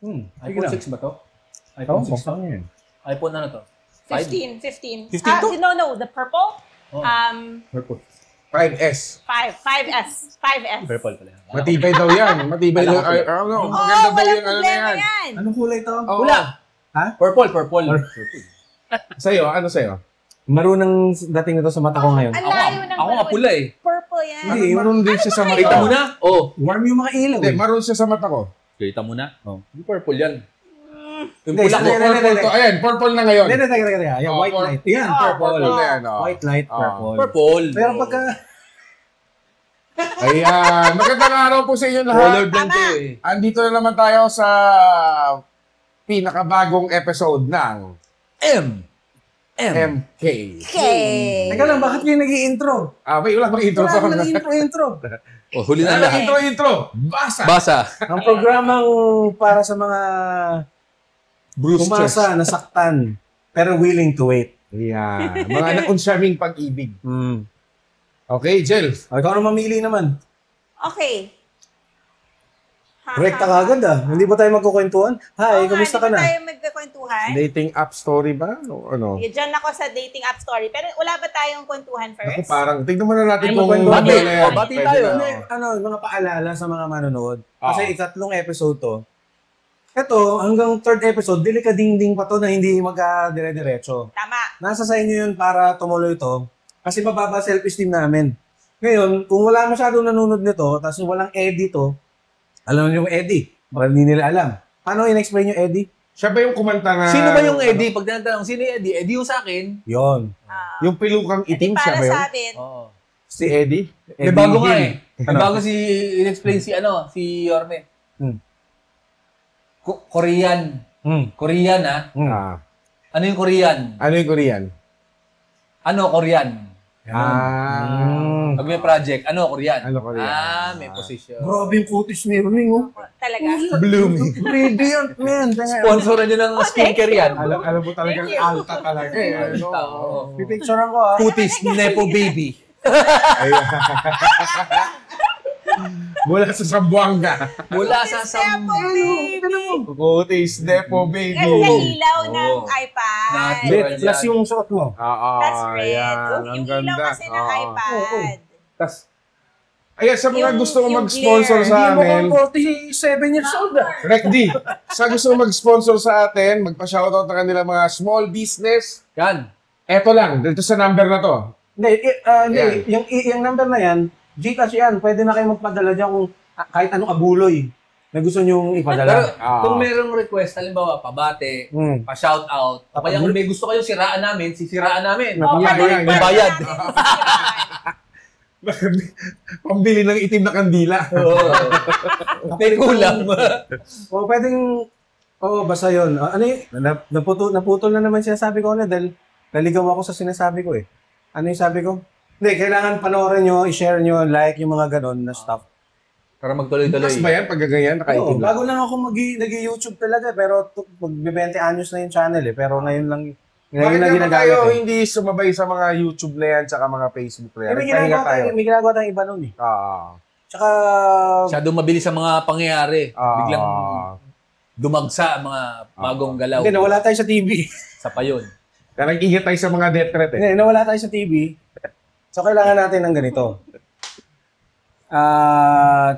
iPhone 6 ba to? iPhone 6 to? iPhone ano to? 15. 15 to? No, the purple. Purple. 5S. 5S. Purple pala. Matibay daw yan. Matibay daw. Maganda daw yung ano na yan. Anong kulay to? Pula. Ha? Purple. Sa'yo, ano sa'yo? Marunang dating ito sa mata ko ngayon. Ang layo ng Ako nga pula eh. Purple yan. Hindi, marunong din siya sa mata Kita ko. mo na? Oo. Warm yung mga ilaw. Hindi, marunong siya sa mata ko. Kita mo na? Oo. Hindi purple yan. Yung Hindi, pula ko. Purple to. Ayan, purple na ngayon. Hindi, teka. Ayan, white light. Yan, Purple na yan. White light, purple. Purple. Pero pagka... Ayan. Magandang araw po sa inyo lahat. Colored lang to eh. Andito na naman tayo sa pinakabagong episode ng MK. Okay. Teka lang, bakit kayo nag-i-intro? May ulang mga intro sa Wala nang intro. Oh, huli na lahat. Intro. Basa. Basa. Ang programang para sa mga Bruce umasa, nasaktan, pero willing to wait. Yan. Mga naunsyaming pag-ibig. Okay, Jel. Ikaw na mamili naman. Okay. Rekta ka agad Hindi ba tayo magkukwentuhan? Hi, kamusta ka na? Hindi ba tayo magkakwentuhan? Dating app story ba? O ano? Diyan ako sa dating app story. Pero wala ba tayong kwentuhan Ako first? parang, tignan muna natin kung magkwentuhan ano tayo. na yan. Bati Pwede tayo. na. Mga paalala sa mga manonood. Kasi ikatlong episode to. Ito, hanggang third episode, delikading-ding pa to na hindi magka-dire-diretso. Tama. Nasa sa inyo yun para tumuloy to. Kasi mababa self-esteem namin. Ngayon, kung wala masyadong nanonood nito, tapos walang Eddie to, alam niyo yung Eddie. Baka hindi nila alam. Paano in-explain yung Eddie? Siya ba yung kumanta na... Sino ba yung Eddie? Pag tinatanong, sino yung Eddie? Eddie yung sa akin. Yon. Yung pilukang itim siya Para ba yun? sa atin. Oo. Si Eddie? May bago nga Hill. eh. May bago si, in-explain si Yorme. Korean. Korean Ano yung Korean? Ano yung Korean? Ano Korean? Ah. Pag may project, ano Korean? Ano Korean? May position. Grabe yung kutis ni Ring, oh. Talaga. Blooming. Radiant, man. Sponsoran nyo ng skincare yan. Alam mo talagang Thank you. alta talaga eh. Oo. Pipicturean ko, Putis, Nepo Baby. Mula sa Zamboanga. Mula sa Kutis, Depo, baby. Ganda ilaw ng Oo. iPad. Natural. Plus yung suot mo. That's red. Ayan, Yung ang ilaw ganda. kasi ng iPad. Tas, ayan, sa mga Yung- gusto mo yung mag-sponsor glare. sa Hindi mo amin, kang 47 years old Rec D, sa gusto mo mag-sponsor sa atin, magpa-shoutout na kanila mga small business, Yan. eto lang, dito sa number na to. Hindi, yung number na yan, Gcash yan. Pwede na kayo magpadala dyan kung kahit anong abuloy na gusto nyong Pero ipadala. kung merong request, halimbawa, pabate, pa-shoutout, o kaya kung may gusto kayo siraan namin, sisiraan namin. Yan. May bayad. Pambili ng itim na kandila. May kulang. O pwedeng, basta yun. Ano yun? Naputol na naman sinasabi ko na dahil naligaw ako sa sinasabi ko eh. Ano yung sabi ko? Hindi, kailangan panoorin nyo, i-share nyo, like yung mga ganon na stuff. Para magtuloy-tuloy. Mas ba yan pag gaganyan, nakaitim lang? Bago lang ako nag-YouTube talaga, pero mag-20 anyos na yung channel eh. Pero ngayon lang, Bakit na naman ginagamit tayo eh. hindi sumabay sa mga YouTube na yan tsaka mga Facebook na yan? May ginagawa tayong iba nun eh. Tsaka, Masyadong mabilis sa mga pangyayari. Biglang dumagsa ang mga bagong galaw. hindi, nawala tayo sa TV. Sa payon. Kaya nag-ingat tayo sa mga death threat eh. Hindi, nawala tayo sa TV. So, kailangan natin ng ganito.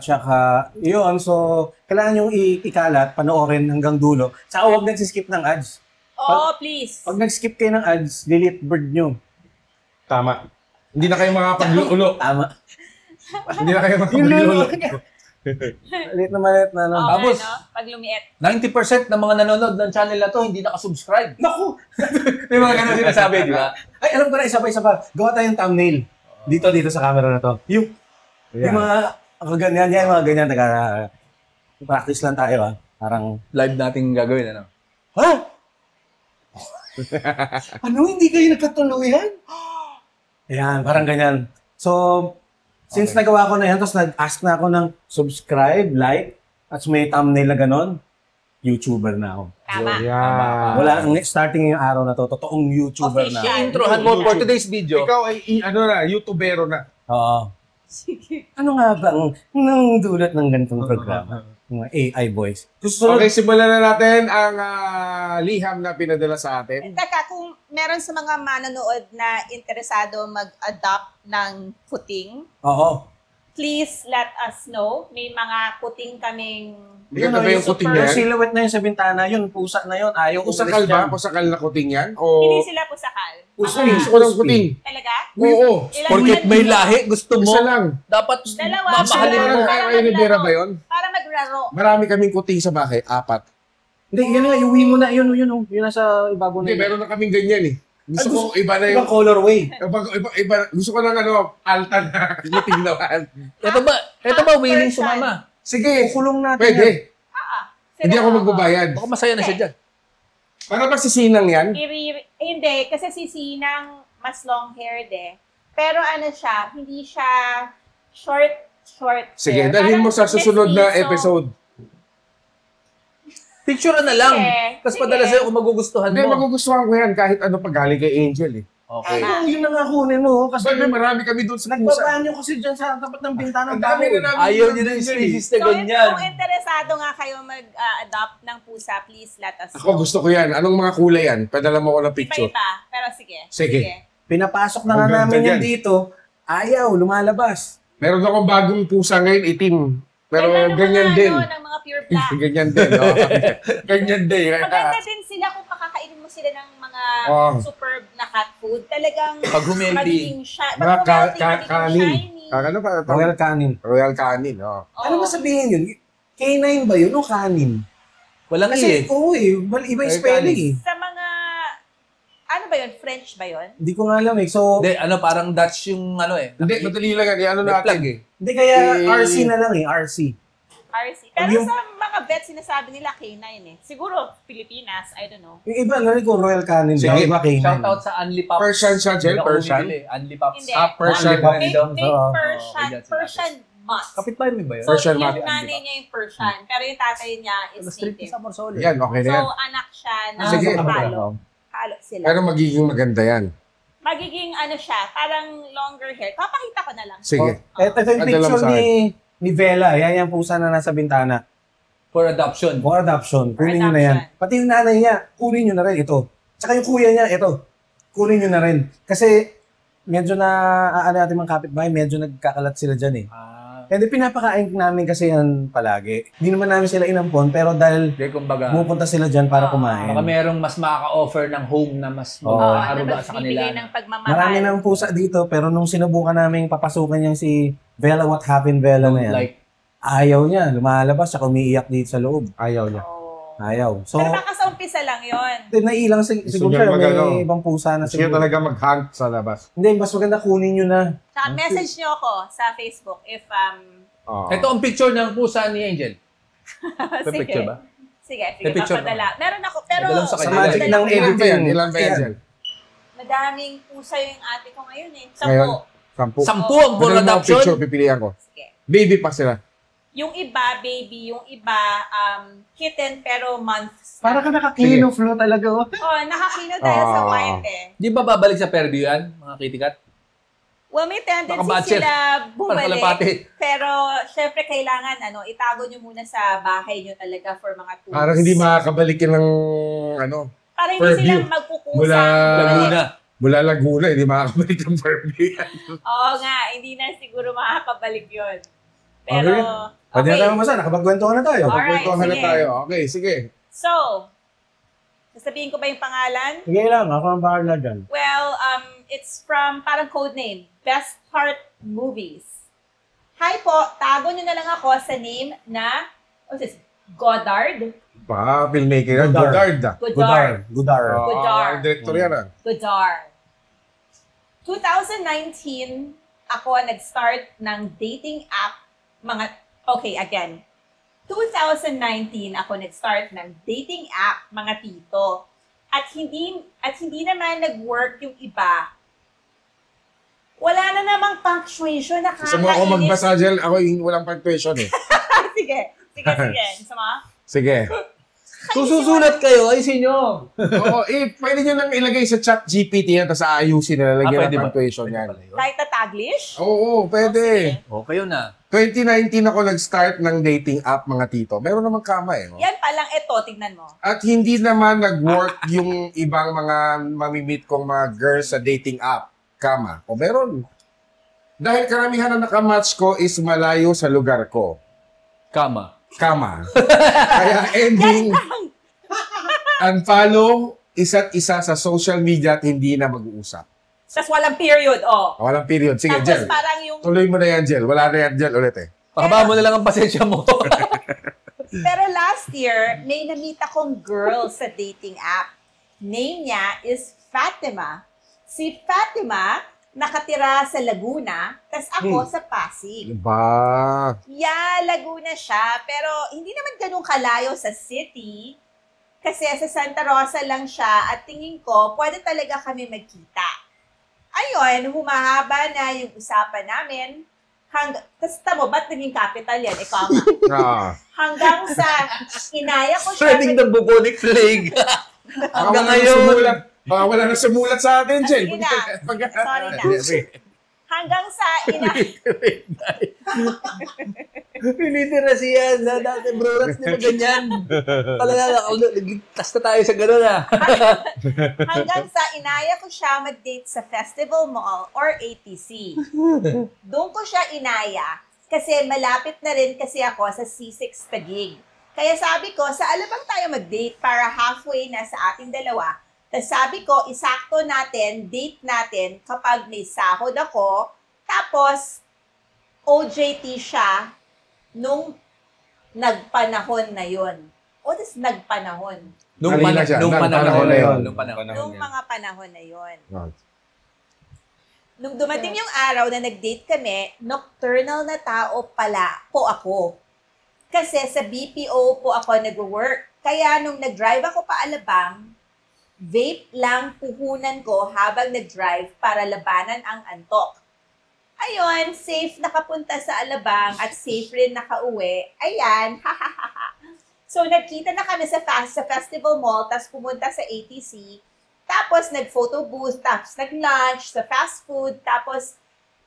Tsaka, yun. So, kailangan yung ikalat, panoorin hanggang dulo. Tsaka huwag nagsiskip ng ads. Please. Pag nag-skip kayo ng ads, delete bird nyo. Tama. Hindi na kayo makapaglulo. Tama. Hindi na kayo makapaglulo. Malit na. Tapos, Pag lumiit. 90% ng mga nanonood ng channel na to hindi nakasubscribe. Naku! May mga ganun sinasabi, di ba? Ay, alam ko na, isa pa. Gawa tayong thumbnail. Dito sa camera na to. Yung mga ganyan, mga ganyan. Practice lang tayo, Parang, Live nating gagawin, ano? ha? Ano, hindi kayo nagkatuluyan? Ayan, parang ganyan. So, since nagawa ko na yan, tapos nag-ask na ako ng subscribe, like, at may thumbnail na ganon, YouTuber na ako. Tama. Yan. Wala, starting yung araw na to, totoong YouTuber na ako. Official. I-introhan mo for today's video. Ikaw ay, YouTubero na. Oo. Ano nga ba ang nang dulot ng ganitong programa? Mga AI voice. Susunod, Okay, simulan na natin ang liham na pinadala sa atin. Teka, kung meron sa mga manonood na interesado mag-adopt ng puting, oo. please let us know. May mga puting kaming... Maganda ba yung kuting Yung yan? silhouette na yun sa bintana, yun, pusa na yun. Ayaw Pusakal umalis ba? dyan. Pusakal na kuting yan? Hindi O sila pusakal. gusto ko ng kuting? Talaga? Oo. Ilan Porket buwan may dito? lahi, gusto mo, Isa lang. dapat Dalawa. mamahalin mo. Para Kay Rivera ba yun? Para maglaro. Marami kaming kuting sa bahay. 4. Hindi, yan nga, iuwi mo na. Yun, yun nasa ibabaw na Hindi, yun. meron na kaming ganyan eh. Gusto ko iba na yung... Ibang colorway. Iba, gusto ko ng alta na kuting naman. Ito ba willing sumama? Sige, Kukulong natin pwede. yan. Hindi ako magbabayad. Baka masaya na siya dyan. Para ba sisinang yan? Hindi, kasi si Sinang mas long haired eh. Pero ano siya, hindi siya short Sige, hair. dalhin mo sa Parang susunod na mestizo. episode. Picture na lang. Sige, Tapos sige. padala sa'yo kung magugustuhan Hindi, mo. magugustuhan ko yan kahit ano pag galing kay Angel eh. Okay. Tama. Yun na nga kunin mo. Kasi Sabi, marami kami doon sa pusa. nagbabanyo kasi dyan sa tapat ng bintana. Ang dami na namin. Ayaw niya ng species na ganyan. Kung interesado nga kayo mag-adopt ng pusa, please let us know. Ako gusto ko yan. Anong mga kulay yan? Padala mo ko ng picture. Iba-iba, pero sige. Sige. Pinapasok na nga Ang ganda namin yan yan. dito. Ayaw, lumalabas. Meron akong bagong pusa ngayon, itim. Pero Ganda ng ganyan mga, din. Ano, ng mga pure black. Ganyan din. Oh. Ganyan din. Maganda din sila kung pakakainin mo sila ng mga Oh. superb na cat food. Talagang Pag humility. magiging Mga magiging kanin. shiny. Ano pa? Royal canin. Royal canin. Oh. Oo. Ano ba sabihin yun? Canine ba yun o canin? Walang Kasi, eh. oo eh. Iba yung Royal spelling eh. Sa mga, ano ba yun? French ba yun? Hindi ko nga alam eh. So, Hindi, parang Dutch yung Hindi, madali lang yan. Ano May natin plug eh. hindi kaya Eh, RC na lang eh. RC. RC. Pero Yung- sa mga vet, sinasabi nila canine eh. Siguro, Pilipinas, I don't know. Yung iba, narinig ko Royal canin. Sige. Sige. Iba canine. Shoutout sa Unli Pops. Persian siya, Jel? Hindi ako Persian? bumibili. Unli Pops. Hindi. Persian. Unli Pops. May, Down. may Oo. Persian, Oo, Persian musk. Kapit-bahay mo ba yun? So, Persian yung musk. nanay niya yung Persian, pero yung tatay niya is Street native. sa Morsol. Yan, okay na So, yan. anak siya na Sige. halo. Halo sila. Pero magiging maganda yan. Magiging ano siya, parang longer hair. Papakita ko na lang. Sige. Ito yung Padala mo picture sa ni Bella. Yan yung pusa na nasa bintana. For adoption. For adoption. For Kunin nyo na yan. adoption. Pati yung nanay niya, kunin nyo na rin ito. Tsaka yung kuya niya, ito. Kunin nyo na rin. Kasi medyo na, ano natin mga kapitbahay, medyo nagkakalat sila dyan eh. And pinapakain namin kasi yan palagi. Hindi naman namin sila inampon, pero dahil Hindi, kumbaga, pupunta sila dyan para kumain. baka merong mas makaka-offer ng home na mas Oo. mag-aaruga na sa kanila. magbibigay ng pagmamahal. Marami ng pusa dito, pero nung sinubukan namin papasukan yung si Bella, what happened Bella na yan, Like, ayaw niya, lumalabas, siya umiiyak dito sa loob. Ayaw niya. Oo. Ayaw. So, Pero baka sa umpisa lang yon. nailang siguro niya siya, mag-ano. may ibang pusa na Gusto niya siguro. talaga mag-hunt sa labas. Hindi, mas maganda kunin nyo na. Tsaka message nyo ako sa Facebook if Oo. ito ang picture ng pusa ni Angel. May sige. picture ba? Sige, May picture papadala. Meron ako, pero Padala mo sa Sa kanila. magic madala- ng Ilan ba yan? editing. Ilan ba yan, Jel? madaming pusa yung ate ko ngayon eh. Ngayon? 10. 10. 10 ang for Padala mo ang adoption. picture, pipilihan ko. Sige. Baby pa sila. Yung iba, baby. Yung iba, kitten pero months. Para ka nakakino flow talaga. Oh. Oh, nakakino tayo sa Ah. white eh. Di ba babalik sa Fairview yan, mga kitikat? Well, may tendency Baka budget. sila Para bumalik. kalapati. Pero, syempre, kailangan, itago nyo muna sa bahay nyo talaga for mga 2 weeks. Parang hindi makakabalik yun ng ano, Para hindi Fairview. sila magkukusa. Mula- Laguna. mula Laguna, hindi makakabalik ng Fairview yan. Oo nga, hindi na siguro makakabalik yun. Pero, Okay. Pwede na tayo mamasa, nakapagkwentuhan na tayo. Alright, Pagkwentuhan na sige. tayo. Okay, sige. So, sasabihin ko ba yung pangalan? Sige lang, ako ang bahala dyan. Well, it's from parang code name, Best Heart Movies. Hi po, tago nyo na lang ako sa name na, what's this? Godard? Filmmaker yan. Godard. Godard. Gudar. Godard. Director yan ah. Godard. 2019, ako nag-start ng dating app. Again. 2019, ako nag-start ng dating app, mga tito. At hindi naman nag-work yung iba. Wala na namang punctuation, Gusto mo ako magbasa, Jel? Ako yung walang punctuation eh. Sige. Gusto mo? Sige. Sususulat kayo, ayusin nyo. Oo, pwede nyo nang ilagay sa chat GPT yan, tapos aayusin na lalagyan pwede ng ba? punctuation Pwede yan. pala yun. Kahit na Taglish? Oo, pwede. O, kayo na. 2019 ako nag-start ng dating app, mga tito. Meron naman kama eh. No? Yan pa lang ito, tignan mo. At hindi naman nag-work yung ibang mga mamimit kong mga girls sa dating app. Kama. O meron. Dahil karamihan na nakamatch ko is malayo sa lugar ko. Kama. Kama. Kaya ending, unfollow isa't isa sa social media at hindi na mag-uusap. Tapos walang period, oh. Walang period. Sige, Tapos Jel. parang yung... Tuloy mo na yan, Jel. Wala na yan, Jel, ulit eh. Pakaba mo na lang ang pasensya mo. Pero last year, may na-meet akong girl sa dating app. Name niya is Fatima. Si Fatima, nakatira sa Laguna, tas ako sa Pasig. Ba? Yeah, Laguna siya, pero hindi naman ganun kalayo sa city. Kasi sa Santa Rosa lang siya at tingin ko, pwede talaga kami magkita. Ayun, humahaba na yung usapan namin. Tapos tamo, ba't naging capital yan? Ikaw nga. Hanggang sa inaya ko siya. Trending ng bubonic plague. Hanggang ngayon. Baka wala na sumulat sa atin, Jel. Sige na. Sorry na. Hanggang sa Pinitira siya na dati, bro. Rats na ganyan. Talaga, nagligtas na tayo sa gano'n hanggang sa inaya ko siya mag-date sa Festival Mall or ATC. Doon ko siya inaya kasi malapit na rin kasi ako sa C6 Taguig. Kaya sabi ko, sa Alabang tayo mag-date para halfway na sa ating dalawa. Tapos sabi ko, isakto natin, date natin kapag may sahod ako. Tapos, OJT siya nung nagpanahon na yon. O, tas nagpanahon. Nung Alina siya, panahon panahon na na yun. yun. Nung panahon. Nung mga panahon na yon. Ah. Nung dumating yung araw na nag-date kami, nocturnal na tao pala po ako. Kasi sa BPO po ako nag-work. Kaya nung nag-drive ako pa Alabang, vape lang puhunan ko habang nag-drive para labanan ang antok. Ayun, safe nakapunta sa Alabang at safe rin nakauwi. Ayan, So, nagkita na kami sa Festival Mall, tapos pumunta sa ATC. Tapos, nag-photo booth, tapos nag-lunch sa fast food. Tapos,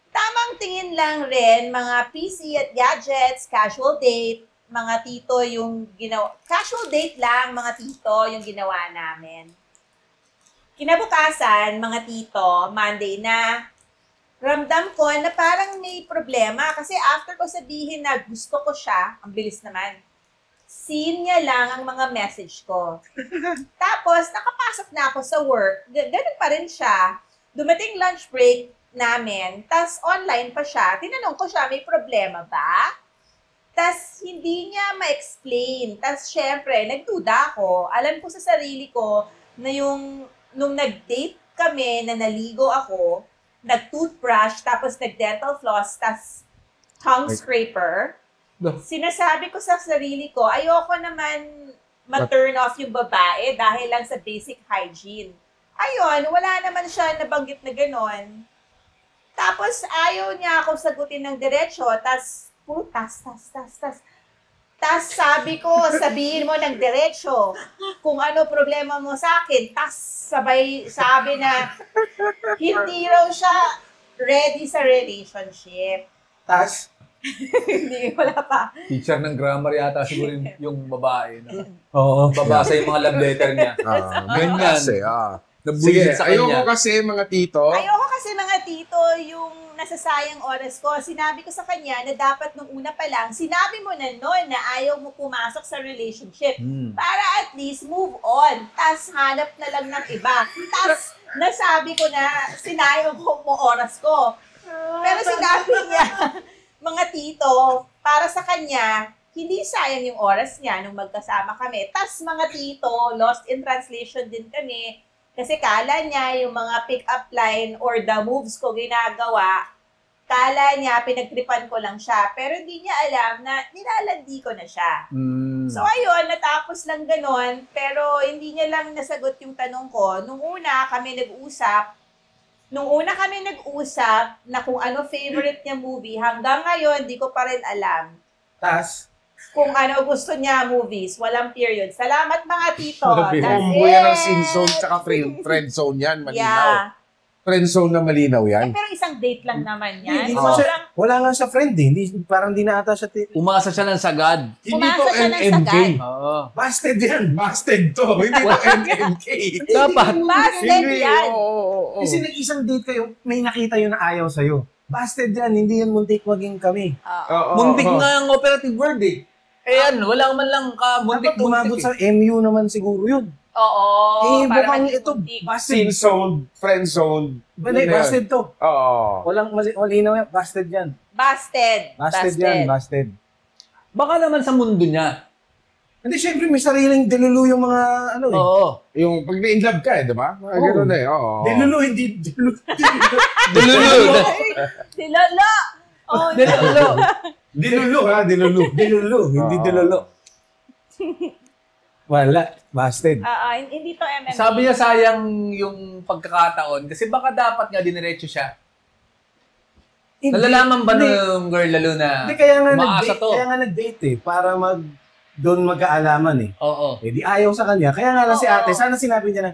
tamang tingin lang rin, mga PC at gadgets, casual date, mga tito yung ginawa. Casual date lang, mga tito yung ginawa namin. Kinabukasan, mga tito, Monday na, ramdam ko na parang may problema kasi after ko sabihin na gusto ko siya, ang bilis naman, seen niya lang ang mga message ko. Tapos, nakapasok na ako sa work, ganun pa rin siya. Dumating lunch break namin, tas online pa siya. Tinanong ko siya, may problema ba? Tas hindi niya ma-explain. Tas syempre, nagduda ako. Alam ko sa sarili ko na nung nag-date kami na naligo ako, nag-toothbrush, tapos nag-dental floss, tas tongue scraper, sinasabi ko sa sarili ko, ayoko naman ma-turn off yung babae dahil lang sa basic hygiene. Ayun, wala naman siya nabanggit na ganon. Tapos ayaw niya akong sagutin ng diretsyo, tas sabi ko, sabihin mo ng diretsyo kung ano problema mo sa akin. Tas sabay sabi na hindi raw siya ready sa relationship. Tas? Hindi, wala pa. Teacher ng grammar yata siguro yung babae. No? Oo. Babasa yung mga love letter niya. Ganyan. Kasi, Nabuisit sige, sa kanya. ayoko kasi mga tito. Ayoko kasi mga tito yung nasasayang oras ko. Sinabi ko sa kanya na dapat nung una pa lang, sinabi mo na noon na ayaw mo pumasok sa relationship para at least move on. Tas hanap na lang ng iba. Tas nasabi ko na sinayang mo oras ko. Pero sinabi niya, mga tito, para sa kanya, hindi sayang yung oras niya nung magkasama kami. Tas mga tito, lost in translation din kami. Kasi kala niya yung mga pick-up line or the moves ko ginagawa, kala niya pinagtripan ko lang siya. Pero hindi niya alam na nilalandi ko na siya. So ayun, natapos lang ganon. Pero hindi niya lang nasagot yung tanong ko. Nung una kami nag-usap na kung ano favorite niya movie, hanggang ngayon, di ko pa rin alam. Tas? Kung ano gusto niya movies, walang period. Salamat mga tito. That's Combo yan ng it. sin zone tsaka friend zone yan, malinaw. Yeah. friend zone na malinaw yan? Pero isang date lang naman yan. Hindi Oo. Sobrang, Wala nga sa friend eh. Hindi, parang di na ata siya. Umasa siya ng sagad. Hindi Umasa to siya ng NMK. sagad. Oo. Busted yan. Busted to. Hindi to NMK. Dapat. busted yan. Oo. Kasi nag-isang date kayo, may nakita yun na ayaw sa'yo. Busted yan, hindi yan muntik maging kami. Oo. Muntik nga ang operative word eh. Eh yan, wala man lang ka Dapat umabot muntik-muntik sa MU naman siguro yun. Oo. Baka maging ito, muntik. Sin busted. zone, friend zone. Hindi, busted to. Oo. Walang malinaw yan, busted yan. Busted. Busted yan, busted. Baka naman sa mundo niya. Hindi, syempre may sariling delulu yung mga ano eh. Oo. Yung pag na-inlove ka eh, di ba? Mga ganun eh. Oo. Delulu, hindi delulu. Dilulu. Si Lolo. Oh, Dilulu. Dilulu ha, dilulu. Delulu, hindi Oo. delulu. Wala, busted. hindi to MMA. Sabi niya sayang yung pagkakataon kasi baka dapat nga diniretso siya. Nalalaman ba ng girl lalo na Hindi, kaya nga umaasa nag-date, to? kaya nga nag-date eh, para doon magkaalaman eh. Oo. Eh di ayaw sa kanya. Kaya nga lang si Oo. ate, sana sinabi niya na,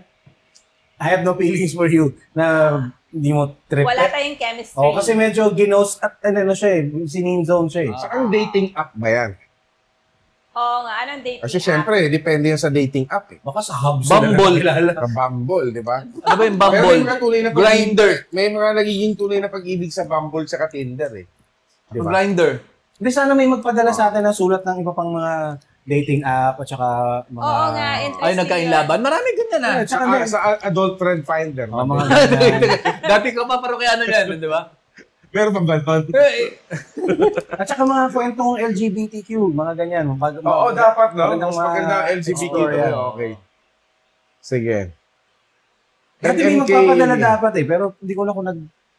I have no feelings for you, na hindi mo trip. Wala tayong chemistry. Oh, kasi medyo ginost at ano siya eh, sining zone siya eh. Ah. Sa ang dating app ba yan? Oo nga, anong dating Kasi app? syempre, depende yan sa dating app eh. Baka sa hubs Bumble. Sa Bumble, di ba? Ano ba yung Pero Bumble? may mga tunay na pag-ibig. Grinder. May mga nagiging tunay na pag-ibig sa Bumble sa Tinder eh. Di ba? Grinder. Hindi, sana may magpadala sa atin ng sulat ng iba pang mga dating app at saka mga... Oo nga, interesting. Ay, nagkainlaban. Marami ganyan ah. At saka Sa adult friend finder. Oh, mga ganyan. Dati ko pa parokyano yan, di ba? Pero pa ba nun? At saka mga kwentong LGBTQ, mga ganyan. Oo, dapat no? Magandang Mas maganda mga LGBT story, to. ah. Okay. Sige. Dati may MMK. magpapadala dapat eh, pero hindi ko na kung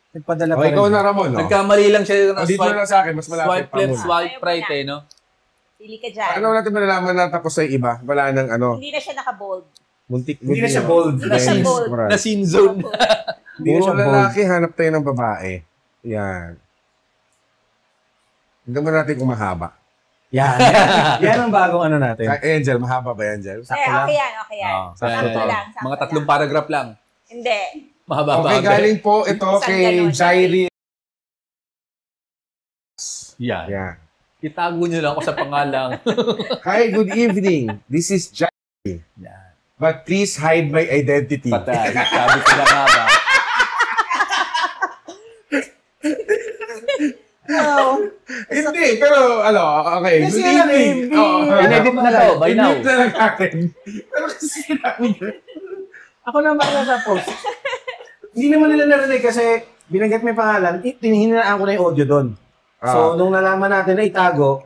nagpadala pa O, rin. ikaw na Ramon, no? Nagkamali lang siya O, dito na lang sa akin, mas malapit swipe pa left, muna. swipe right eh, no? Pili ka dyan. Ano natin malalaman na tapos sa iba? Wala nang ano. Hindi na siya naka-bold. Muntik. Hindi na siya bold. Hindi na siya Yes, bold. correct. Na scene zone. Hindi na Puro siya bold. lalaki, hanap tayo ng babae. Yan. Hanggang mo natin kung mahaba. Yan. Yan ang bagong ano natin. Angel, mahaba ba yan, Angel? Eh, okay yan, okay yan. Oo, Sakto Eh, lang, sakto Mga tatlong lang. paragraph lang. Hindi. Mahaba ba? Okay, galing po ito Isang kay ganun. Jairi. Yan. Yan. Itago nyo lang ako sa pangalang. Hi, good evening. This is Jairi. Yan. But please hide my identity. Patay. Sabi ko na nga ba? Hindi, pero ano, okay. Kasi Good alam evening. eh, Oo. In-edit na to, by now. In-edit na lang natin. Pero kasi sinabi niya. Ako na bakla sa post. Hindi naman nila narinig kasi binanggit may pangalan, tinihinaan ko na yung audio doon. So, nung nalaman natin na itago,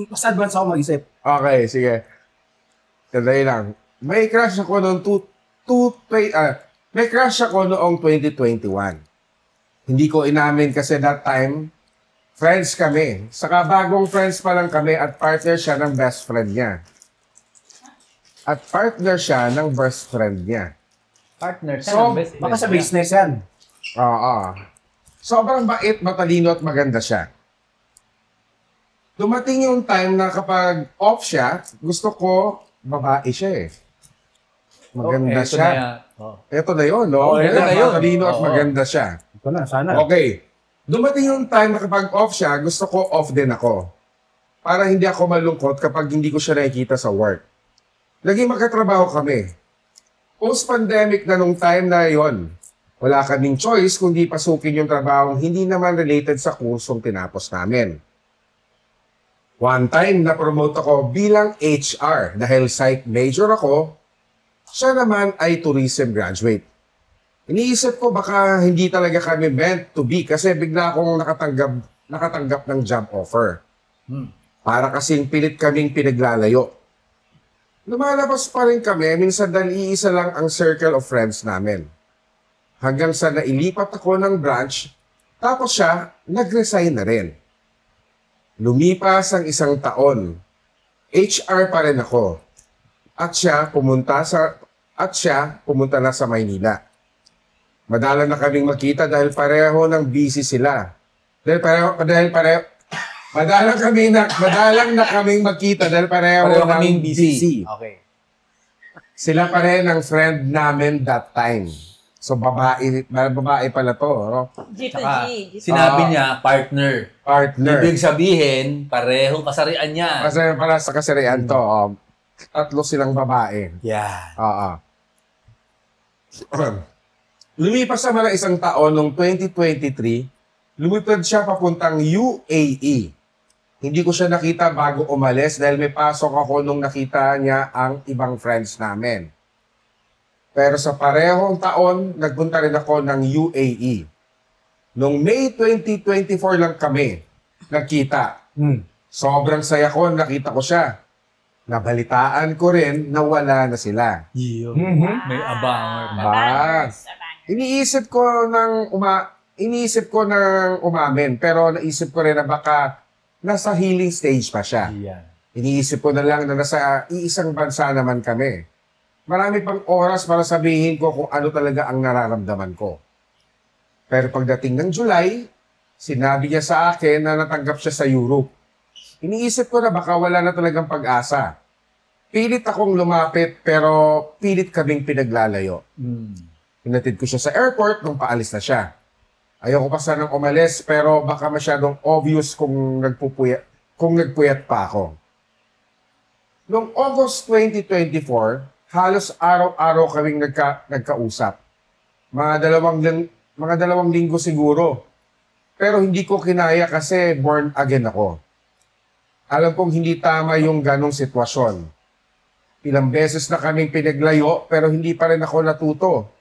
mas advance ako mag-isip. Okay, sige. Tandaan lang. May crush ako noong may crush ako noong 2021. Hindi ko inamin kasi that time, friends kami. Saka bagong friends pa lang kami at partner siya ng best friend niya. At partner siya ng best friend niya. Partner siya So, ng best friend. Baka sa business yan. Oo. Sobrang bait, matalino at maganda siya. Dumating yung time na kapag off siya, gusto ko babae siya eh. Maganda eto siya. na yan. Oh. Ito na yun, no? Oh, eto na yun. Matalino at Oo. maganda siya. Ito na, sana. Okay. Dumating yung time na kapag off siya, gusto ko off din ako. Para hindi ako malungkot kapag hindi ko siya nakikita sa work. Naging magkatrabaho kami. Post-pandemic na nung time na yon, wala kaming choice kundi pasukin yung trabaho hindi naman related sa kursong tinapos namin. One time, na-promote ako bilang HR dahil psych major ako, siya naman ay tourism graduate. Iniisip ko baka hindi talaga kami meant to be kasi bigla akong nakatanggap ng job offer. Para kasing pilit kaming pinaglalayo. Lumalabas pa rin kami, minsan dahil iisa lang ang circle of friends namin. Hanggang sa nailipat ako ng branch, tapos siya, nag-resign na rin. Lumipas ang isang taon. HR pa rin ako. At siya pumunta na sa Maynila. Madalang na kaming makita dahil pareho ng busy sila. Madalang na kaming makita dahil pareho Pareho ng kaming busy. busy. Okay. Sila pa rin ang friend namin that time. So, babae pala to. No? G to Tsaka, G. sinabi niya, partner. Partner. Ibig sabihin, parehong kasarian niya. Kasi para sa kasarian to, tatlo silang babae. Yan. Oo. Lumipas naman ng isang taon, noong 2023, lumipad siya papuntang UAE. Hindi ko siya nakita bago umalis dahil may pasok ako nung nakita niya ang ibang friends namin. Pero sa parehong taon, nagpunta rin ako ng UAE. Noong May 2024 lang kami nagkita. Sobrang saya ko, nakita ko siya. Nabalitaan ko rin na wala na sila. May abangar pa. Abangers. Iniisip ko ng umamin, pero naisip ko rin na baka nasa healing stage pa siya. Yan. Iniisip ko na lang na nasa iisang bansa naman kami. Marami pang oras para sabihin ko kung ano talaga ang nararamdaman ko. Pero pagdating ng July, sinabi niya sa akin na natanggap siya sa Europe. Iniisip ko na baka wala na talagang pag-asa. Pilit akong lumapit pero pilit kaming pinaglalayo. Hinatid ko siya sa airport nung paalis na siya. Ayoko pa sanang umalis pero baka masyadong obvious kung nagpuyat pa ako. Noong August 2024, halos araw-araw kaming nagkausap. Mga dalawang linggo siguro. Pero hindi ko kinaya kasi born again ako. Alam kong hindi tama yung ganong sitwasyon. Ilang beses na kaming pinaglayo pero hindi pa rin ako natuto.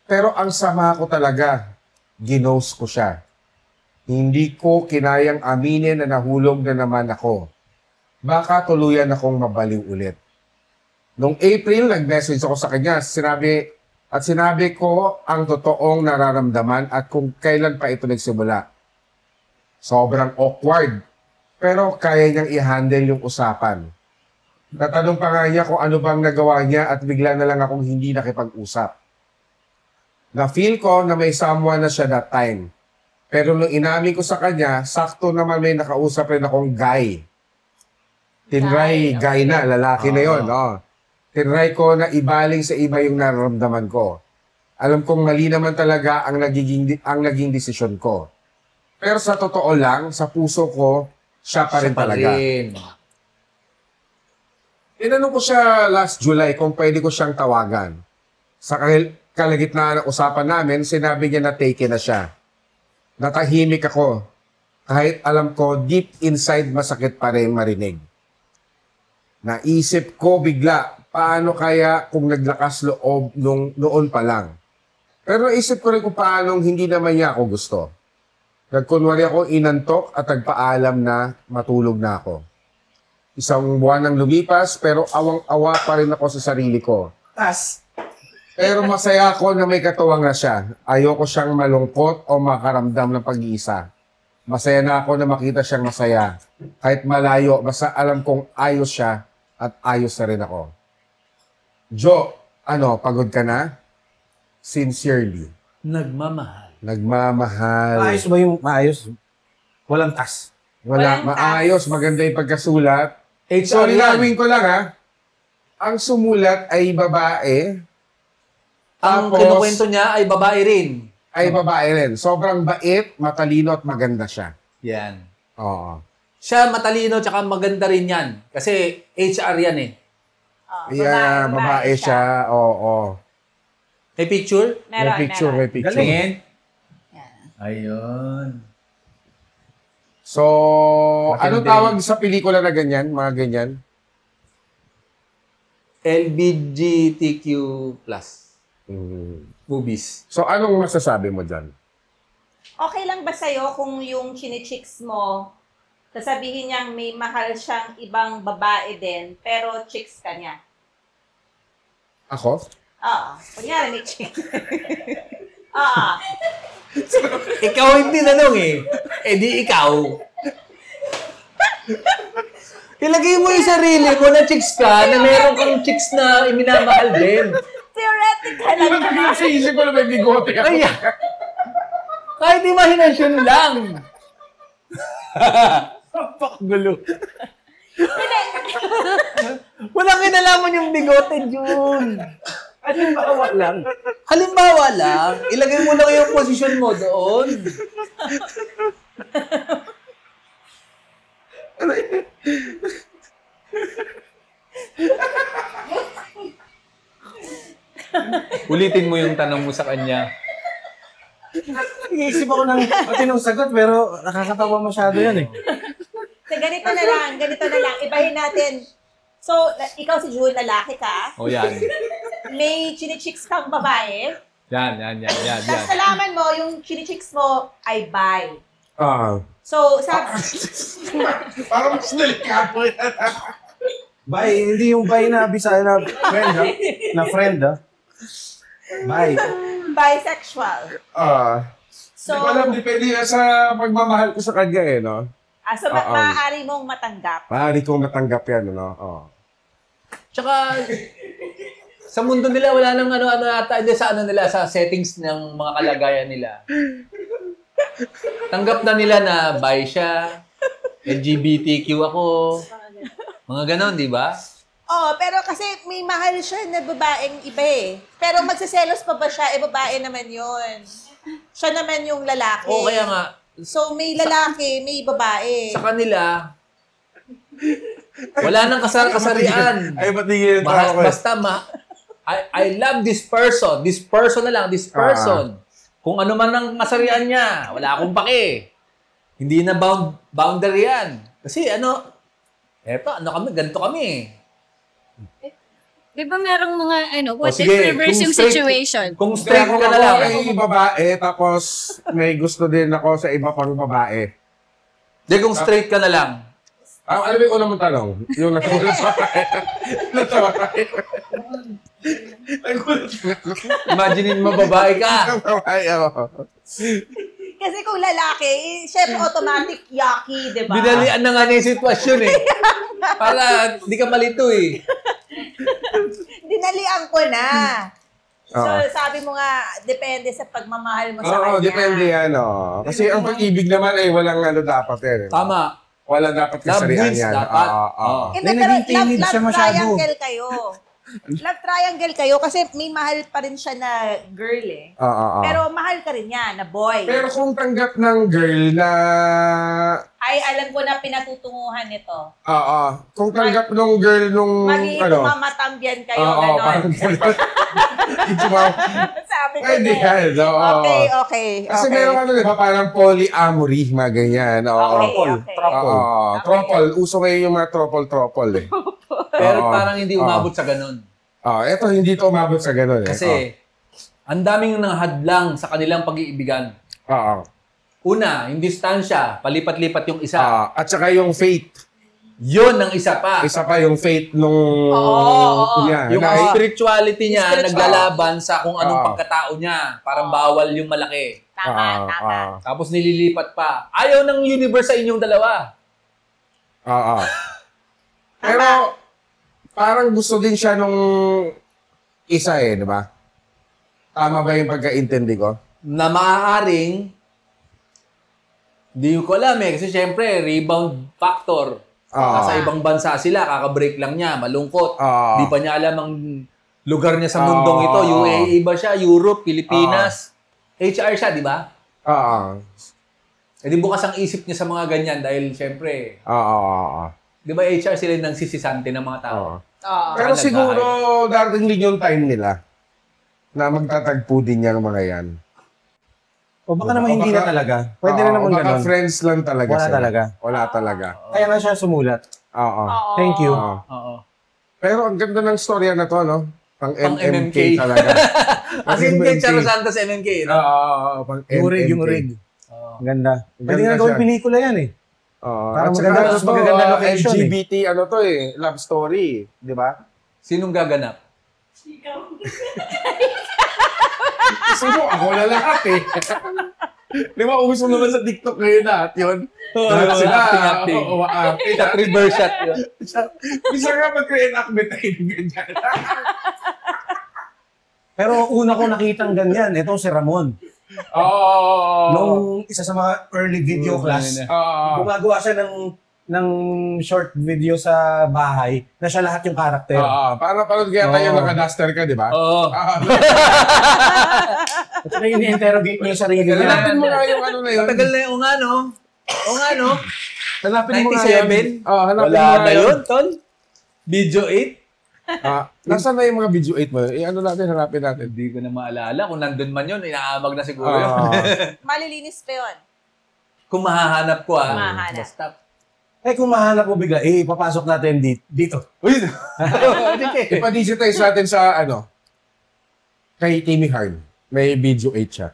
Pero ang sama ko talaga, ginost ko siya. Hindi ko kinayang aminin na nahulog na naman ako. Baka tuluyan akong mabaliw ulit. Noong April, nag-message ako sa kanya. Sinabi ko ang totoong nararamdaman at kung kailan pa ito nagsimula. Sobrang awkward. Pero kaya niyang i-handle yung usapan. Natanong pa nga niya kung ano bang nagawa niya at bigla na lang akong hindi nakipag-usap. Na-feel ko na may someone na siya that time. Pero nung inamin ko sa kanya, sakto naman may nakausap rin akong guy. Tinry, guy na, lalaki na yon. Oh. Tinry ko na ibaling sa iba yung nararamdaman ko. Alam kong mali naman talaga ang naging desisyon ko. Pero sa totoo lang, sa puso ko, siya pa rin talaga. Tinanong ko siya last July kung pwede ko siyang tawagan. Sa kalagitnaan ng usapan namin, sinabi niya na taken na siya. Natahimik ako. Kahit alam ko, deep inside masakit pa rin marinig. Naisip ko bigla, paano kaya kung naglakas loob noon pa lang. Pero naisip ko rin kung paano hindi naman niya ako gusto. Nagkunwari ako inantok at nagpaalam na matulog na ako. Isang buwan nang lumipas pero awang-awa pa rin ako sa sarili ko. Pero masaya ako na may katuwang na siya. Ayoko siyang malungkot o makaramdam ng pag-iisa. Masaya na ako na makita siyang masaya. Kahit malayo, basta alam kong ayos siya at ayos na rin ako. Jo, pagod ka na? Sincerely. Nagmamahal. Maayos ba yung maayos? Walang tas. Wala, Walang maayos, maganda yung pagkasulat. So, HR yan. linawin ko lang ha. Ang sumulat ay babae. Ang Tapos, kinukwento niya ay babae rin. ay babae rin. Sobrang bait, matalino at maganda siya. Yan. Oo. Siya matalino tsaka maganda rin yan. Kasi HR yan eh. Yeah, babae siya. Oo. May picture? Meron, May picture. Galing. Tingin. Yan. Ayun. So, ano Matindi. tawag sa pelikula na ganyan? Mga ganyan? LGBTQ+. Mm. Movies. So, anong masasabi mo dyan? Okay lang ba sa'yo kung yung chinichicks mo, sasabihin niyang may mahal siyang ibang babae din, pero chicks ka niya? Ako? Oo. Kunyari may chicks. Oo. Ikaw hindi tinanong eh. Eh di ikaw. Ilagay mo yung sarili mo na chicks ka, na meron kang chicks na iminamahal din. Theoretical lang naman. Sa isip ko na may bigote ako. Ay, kahit imahinasyon lang. Napakagulo. Walang kinalaman yung bigote, Jun. Halimbawa lang. Halimbawa lang, ilagay mo lang yung posisyon mo doon. Ulitin mo yung tanong mo sa kanya. Nag-iisip ako ng matinong sagot pero nakakatawa masyado yan eh. So, ganito na lang. Ibahin natin. So, ikaw si June, lalaki ka. O yan. May chinichicks kang babae. Yan. Tapos nalaman mo, yung chinichicks mo ay bi. So, sabi... Parang mas delikado yan. Bye, hindi yung bye na Bisaya na friend ha? Na friend ha? Bye. Bisexual. So, di ko alam, depende nga sa pagmamahal ko sa kanya eh, no? So, maaari mong matanggap. Maaari kong matanggap yan, no? Tsaka, sa mundo nila, wala nang ano-ano ata, hindi sa ano nila, sa settings ng mga kalagayan nila. Tanggap na nila na bi siya, LGBTQ ako, mga ganon, di ba? Oh, pero kasi may mahal siya na babaeng iba eh. Pero magsiselos pa ba siya? Babae naman yun. Siya naman yung lalaki. Oo, kaya nga. So, may lalaki, may babae. Sa kanila, wala nang kasarian. Ay, patigil ako. Basta I love this person. This person na lang, this person. Kung ano man ang kasarian niya, wala akong pake. Hindi na boundary yan. Kasi ganito kami. Di ba merong mga, what if sige, reverse yung situation? Kung straight ka na lang. Ay, babae, tapos may gusto din ako sa iba pang babae. Hindi, kung straight ka na lang. Alam mo yung unang mong tanong? Yung nagkulat sa babae. Natawa tayo. Imaginein mo, babae ka. Kasi kung lalaki, syempre automatic yucky, di ba? Dinalian na nga niya yung sitwasyon eh. Para di ka malito eh. Dinalian ko na. So, sabi mo nga, depende sa pagmamahal mo sa kanya. Oo, depende yan. Kasi ang pag-ibig naman ay walang dapat yan. Tama. Wala dapat Love kasarian wins yan. dapat. Hindi, pero love triangle kayo. Love triangle kayo kasi may mahal pa rin siya na girl eh. Pero mahal ka rin niya na boy. Pero kung tanggap ng girl na... Ay, alam ko na pinatutunguhan nito. Kung tanggap ng girl nung... Magiging mamatambyan kayo, gano'n. Parang gano'n. Sabi ko Pwede na. yan. Okay. Kasi meron di ba? Parang polyamory, mga ganyan. Okay. Tropol. Uso ngayon yung mga tropol eh. Pero parang hindi umabot sa ganun. Eto, hindi to umabot sa ganun eh. Kasi, ang daming nanghadlang sa kanilang pag-iibigan. Una, yung distansya, palipat-lipat yung isa. At saka yung faith. Yun ang isa pa. Isa pa yung faith nung... Yung spirituality niya, naglalaban sa kung anong pagkatao niya. Parang bawal yung malaki. Tama. Tapos nililipat pa. Ayaw ng universe sa inyong dalawa. Pero, parang gusto din siya nung isa eh, di ba? Tama ba yung pagkaintindi ko? Na maaaring, di ko alam eh. Kasi syempre, rebound factor. Sa ibang bansa sila, kakabreak lang niya, malungkot. Di pa niya alam ang lugar niya sa mundong ito. UAE ba siya? Europe, Pilipinas? HR siya, di ba? E di bukas ang isip niya sa mga ganyan dahil syempre, di ba HR sila yung nagsisisante ng mga tao? Pero siguro, darating din yung time nila na magtatagpo din yung mga yan. O baka naman hindi na talaga. Pwede na naman baka ganun. friends lang talaga Wala sila. talaga. Wala talaga. Kaya nga siya sumulat. Thank you. Oo. Pero ang ganda ng storya na to, no? Pang MMK MMK. talaga. As in, kay Charo Santos MMK, no? Pang Yung rig. Ang ganda. Pwede nga gawin pelikula yan eh. Parang maganda, mas magaganda location LGBT, love story. Di ba? Sinong gaganap? Gusto mo, ako na lahat eh. Di ba, uso naman sa TikTok ngayon lahat yun. Lahat sila. Acting. Acting. Shot, reverse shot yun. Bisa nga mag-reenactment tayo ng ganyan. Pero una ko nakitang ganyan, ito si Ramon. Nung isa sa mga early video class, gumagawa siya ng short video sa bahay na siya lahat yung character. Para panood kaya tayo naka-duster ka, di ba? Oo. At saka ini-interrogate niya yung sarili niya. Hanapin mo nga yung ano na yun. Matagal na yung no? Hanapin mo nga yun. 97? Hanapin Wala mo nga na yun, tol? Video 8? Nasaan na yung mga video 8 mo? Ano natin, hanapin natin. Hindi ko na maalala. Kung nandun man yun, inaamag na siguro yun. Malilinis pa yun. Kung mahahanap ko, Mahahanap. basta. Kung mahanap mo bigla, papasok natin dito. Uy! Ipa-digitize natin sa kay Timmy Harn. May video 8 siya.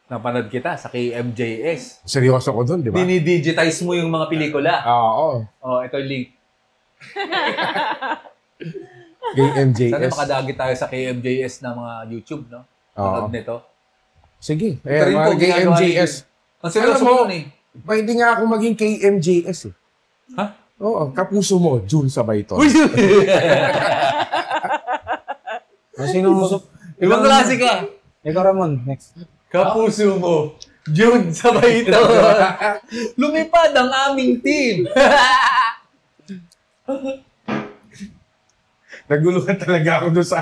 Napanood kita sa KMJS. Seryoso ko dun, di ba? Dinidigitize mo yung mga pelikula. Oo. Ito yung link. KMJS. Sana makadagi tayo sa KMJS na mga YouTube, no? Panood nito. Sige. Ito rin po, KMJS. Ang seryoso Alam mo, ko eh. Pwede nga ako maging KMJS eh. Ha? Oo. Kapuso mo, June Sabayton. Uy! Sino mo? Ibang klase ka. Ikaw, Ramon. Next. Kapuso mo. June sabay ito. Lumipad ang aming team. Naguluhan talaga ako doon sa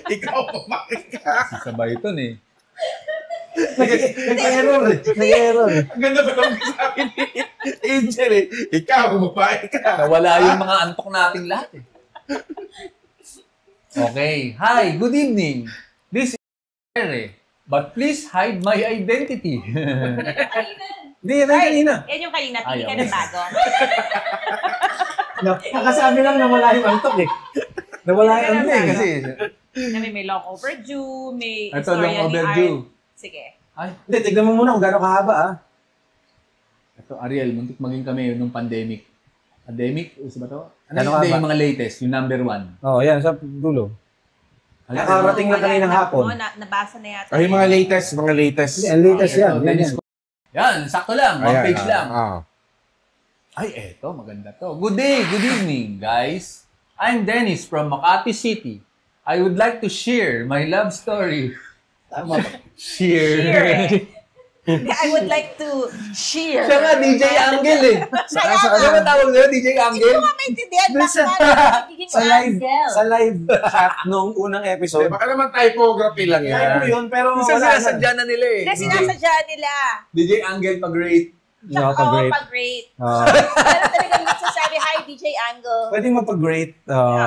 ikaw, bakit ka? Sabay ito eh. Nag-error eh. Nag-error eh. Ang ganda ba naman sa akin ni Angel eh. Ikaw, babae ka. Nawala yung mga antok nating lahat eh. Okay. Hi, good evening. This is Ere. But please hide my identity. Hindi, yan ang kanina. Yan yung kanina. Pili ka Ayaw. ng bago. Nakasabi lang na wala yung antok eh. Nawala yung antok eh. Kasi, Na may long overdue, may ito istorya long ni overdue. Art. Sige. Ay, Hindi, tignan mo muna kung gano'ng kahaba ah. ito Ariel, muntik maging kami nung pandemic. Pandemic? Uso ba to? Ano Ano hindi nga ba? yung mga latest, yung number 1? Oo, yan, sa dulo. Nakarating na Wala kaninang na. hapon. Oo, nabasa na yata. Ay, mga latest. Hindi, ang latest yan. Yan, yan. Yan, sakto lang. One Ayan, page lang. ah. Ay, eto, maganda to. Good day, good evening, guys. I'm Dennis from Makati City. I would like to share my love story. Tama ba? Share. I would like to share. Siya nga, DJ Angel eh. Ano ba tawag nila, DJ Hindi Angel? ko nga maintindihan. Doon Bakit sa- parang nagiging Sa live, angel? sa live chat nung unang episode. Baka naman typography lang yan. Live yun, pero Isa wala sinasadya na nila eh. Hindi, sinasadya nila. DJ Angel pag-rate. No, Oo, pag-great. pag-great. Oo. Pero talagang nagsasabi, hi, DJ Angle. Pwede mag-great. Oo.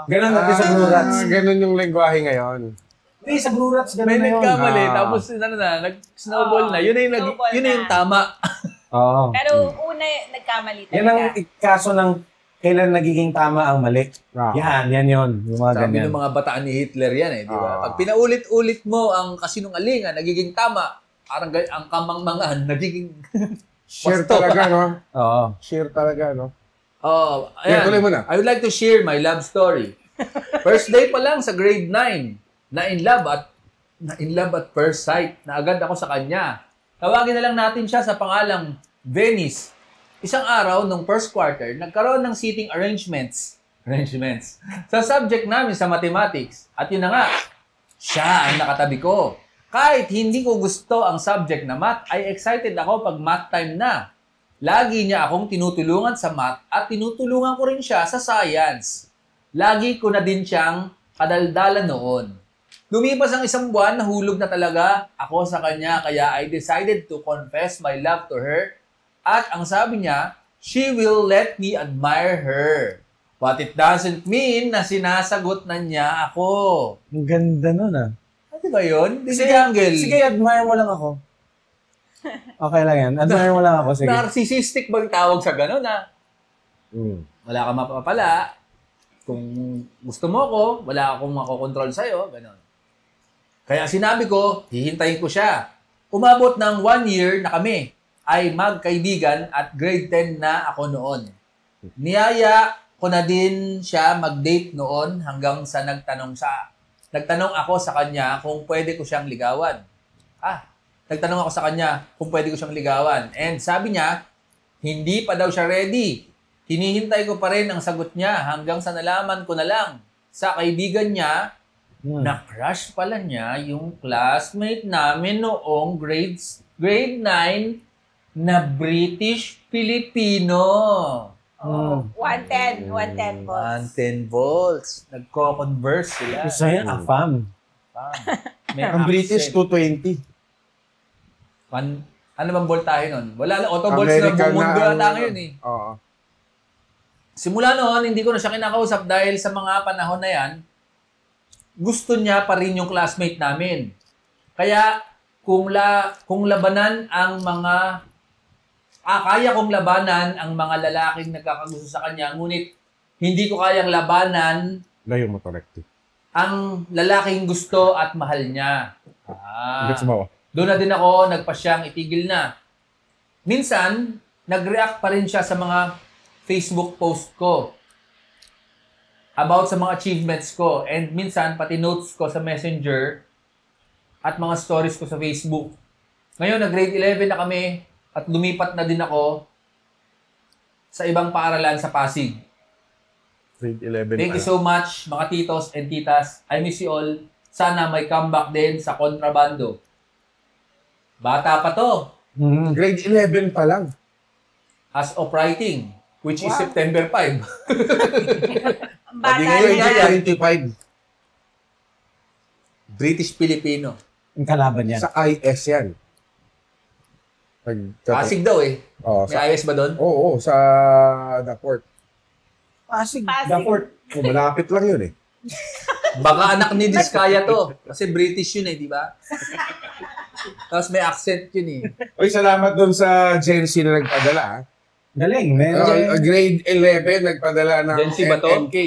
Ganun natin sa Blue Rats. Ganun yung lengguwahe ngayon. Hindi, sa Blue Rats, ganun May na yun. nagkamali, Ah. tapos ano na, nag-snowball na. Yun na yung, Snowball yun na yung na. tama. Oo. Pero una, nagkamali Yan ang talaga. kaso ng kailan nagiging tama ang mali. Ah. Yan yun. Yung mga Sabi ganyan. ng mga bataan ni Hitler yan eh, di ba? Ah. Pag pinaulit-ulit mo ang kasinungalingan, nagiging tama. Parang ang kamangmangan, nagiging... Share Basto. talaga, no? Oo. Share talaga, no? Oh, Yeah, ayan. tuloy mo na. I would like to share my love story. First day pa lang sa grade 9, na in love at first sight, na agad ako sa kanya. Tawagin na lang natin siya sa pangalang Venice. Isang araw, nung first quarter, nagkaroon ng seating arrangements sa subject namin sa mathematics. At yun na nga, siya ang nakatabi ko. Kahit hindi ko gusto ang subject na math, ay excited ako pag math time na. Lagi niya akong tinutulungan sa math at tinutulungan ko rin siya sa science. Lagi ko na din siyang kadaldalan noon. Lumipas ang isang buwan, nahulog na talaga ako sa kanya, kaya I decided to confess my love to her. At ang sabi niya, she will let me admire her. But it doesn't mean na sinasagot na niya ako. Ang ganda nun ah. Ano ba yun? DJ Angel. Sige, admire mo lang ako. Okay lang yan. Admire mo lang ako. Sige. Narcissistic bang tawag sa gano'n na wala kang mapapala. Kung gusto mo ako, wala akong makokontrol sa'yo. Gano'n. Kaya sinabi ko, hihintayin ko siya. Umabot ng 1 year na kami ay magkaibigan at grade 10 na ako noon. Niyaya ko na din siya mag-date noon hanggang sa nagtanong ako sa kanya kung pwede ko siyang ligawan. Nagtanong ako sa kanya kung pwede ko siyang ligawan. And sabi niya, hindi pa daw siya ready. Hinihintay ko pa rin ang sagot niya hanggang sa nalaman ko na lang sa kaibigan niya na crush pala niya yung classmate namin noong grade 9 na British Filipino. Oh, 110 volts. 110 volts. Nagko-converse sila. Isa yan, afam. May Ang British, accent. 220. Ano bang voltahe nun? Wala lang. Auto volts na buong mundo ata ngayon eh. Oo. Simula noon, hindi ko na siya kinakausap dahil sa mga panahon na yan, gusto niya pa rin yung classmate namin. Kaya, kung labanan ang mga, kaya kong labanan ang mga lalaking nagkakagusto sa kanya, ngunit hindi ko kayang labanan Layo mo correct. ang lalaking gusto at mahal niya. Gets mo? Doon na din ako, nagpasyang itigil na. Minsan, nag-react pa rin siya sa mga Facebook post ko about sa mga achievements ko. And minsan, pati notes ko sa Messenger at mga stories ko sa Facebook. Ngayon, nag-grade 11 na kami at lumipat na din ako sa ibang paaralan sa Pasig. Grade 11 Thank you so much, mga titos and titas. I miss you all. Sana may comeback din sa kontrabando. Bata pa to. Grade 11 pa lang. As of writing, which is September 5. Ang bata Pati ngayon na. yan. 25. British Filipino. Yung kalaban yan. Sa IS yan. Pasig daw eh. Oo, May ayos ba doon? Oo, sa the port. Pasig. Pasig. Daport. Oh, malapit lang yun eh. Baka anak ni Diskaya to. Kasi British yun eh, di ba? Tapos may accent yun eh. Uy, salamat dun sa Gen Z na nagpadala. Ha? Galing. Meron. Grade 11 nagpadala ng Gen Z ba to? MK.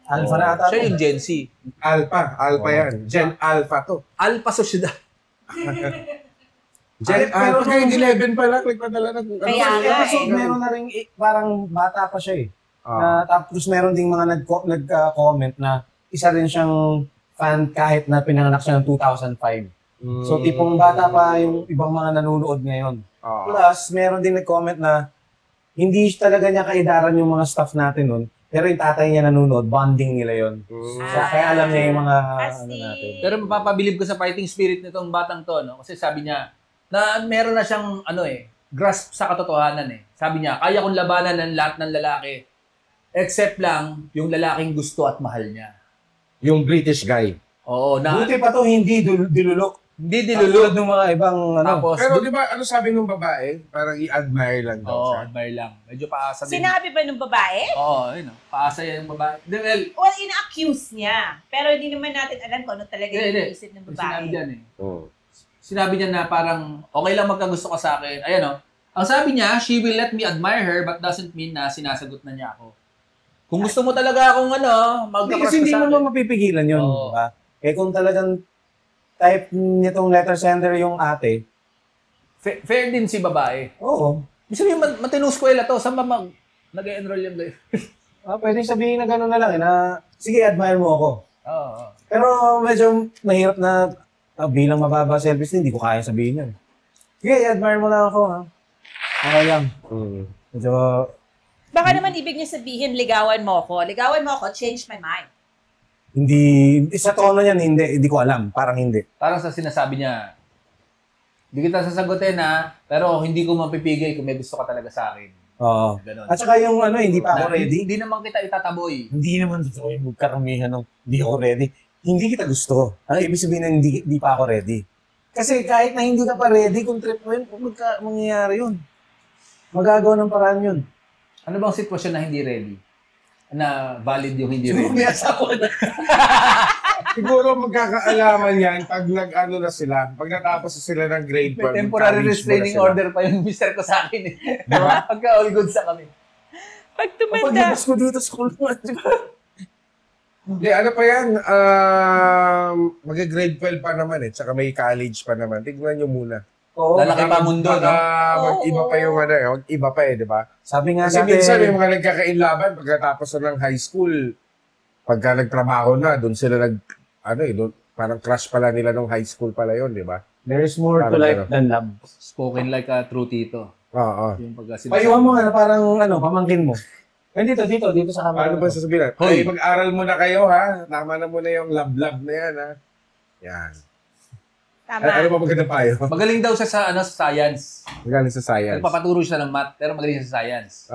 Alpha na ata. Siya yung Gen Z. Alpha yan. Gen Alpha to. Alpha Sociedad. Gen Alpha, grade 11 pa lang nagpadala ng Kaya nga So, eh. meron na rin, parang bata pa siya eh. Ah. Tapos meron ding mga nag-comment na isa rin siyang fan kahit na pinanganak siya ng 2005. So, tipong bata pa yung ibang mga nanonood ngayon. Ah. Plus, meron din nag-comment na hindi talaga niya kaidaran yung mga staff natin nun. Pero yung tatay niya nanonood, bonding nila yon. Kaya alam niya yung mga ano natin. Pero mapapabilib ko sa fighting spirit nitong batang to, no? Kasi sabi niya, na meron na siyang, grasp sa katotohanan eh. Sabi niya, kaya kong labanan ng lahat ng lalaki, except lang yung lalaking gusto at mahal niya. Yung British guy. Oo, na Buti pa to hindi dilulok. hindi Dilulok dilulog. ng mga ibang Tapos, Pero di ba, ano sabi ng babae? Parang i-admire lang daw oo, siya. admire lang. Medyo paasa din. Sinabi ba nung babae? Oo, yun. Paasa yan yung babae. Well, Well, ina-accuse niya. Pero hindi naman natin alam kung ano talaga Hindi. yung isip ng sinabi babae. dyan eh. Oo. Sinabi niya na parang, okay lang magkagusto ka sa akin. Ayan o. Ang sabi niya, she will let me admire her but doesn't mean na sinasagot na niya ako. Kung gusto mo talaga akong Hindi, magka-crush kasi ka hindi sa mo akin. naman mapipigilan yun. Oo. Diba? Eh kung talagang type nitong letter sender yung ate, Fair din si babae. oo. Ibig sabihin, matinong eskwela to. Saan ba nag-enroll yung guy? Pwede sabihin na gano'n na lang eh, na sige, admire mo ako. Oo. Pero medyo mahirap na bilang mababa self-esteem, hindi ko kaya sabihin yun. Sige, admire mo lang ako ha. Okay lang. Medyo, Baka naman ibig niya sabihin, ligawan mo ako. Ligawan mo ako, change my mind. hindi, sa tono niyan, hindi ko alam. Parang hindi. Parang sa sinasabi niya, hindi kita sasagutin pero hindi ko mapipigil kung may gusto ka talaga sa akin. Oo. Ganon. At saka yung hindi pa ako ready. Hindi naman kita itataboy. Hindi naman totoo yung karamihan ng hindi ako ready. Hindi kita gusto. Ang ibig sabihin ng hindi pa ako ready. Kasi kahit na hindi ka pa ready, kung trip mo yun, mangyayari yun. Magagawa ng paraan yun. Ano bang sitwasyon na hindi ready? Na valid yung hindi Siguro ready? may asawa na. Siguro magkakaalaman yan pag nag-ano na sila, pag natapos na sila ng grade 12. May temporary college restraining mo na sila. order pa yung mister ko sa akin eh. Pagka all good sa kami. Pag Kapag tumanda, labas ko dito sa kulungan, di ba? Hindi, ano pa yan? Mag-grade 12 pa naman eh. Tsaka may college pa naman. Tignan nyo muna. Oo. Lalaki pa mundo, no? Mag-iba pa yung mag-iba pa eh, di ba? Sabi nga Kasi dati, minsan may mga nagkakainlaban pagkatapos na ng high school, pagka nagtrabaho na, doon sila doon, parang crush pala nila nung high school pala yun, di ba? there is more to Parang life gano'n. than love. Spoken like a true tito. Oo. Yung pagka Payuhan mo nga na parang pamangkin mo. Dito sa kamera. Paano ba sasabihin? Ay, mag-aral muna kayo ha. Tama na muna yung love-love na yan ha. Yan. Tama. Ano ba maganda payo? Magaling daw siya sa science. Magaling sa science. Nagpapaturo siya ng math, pero magaling siya sa science.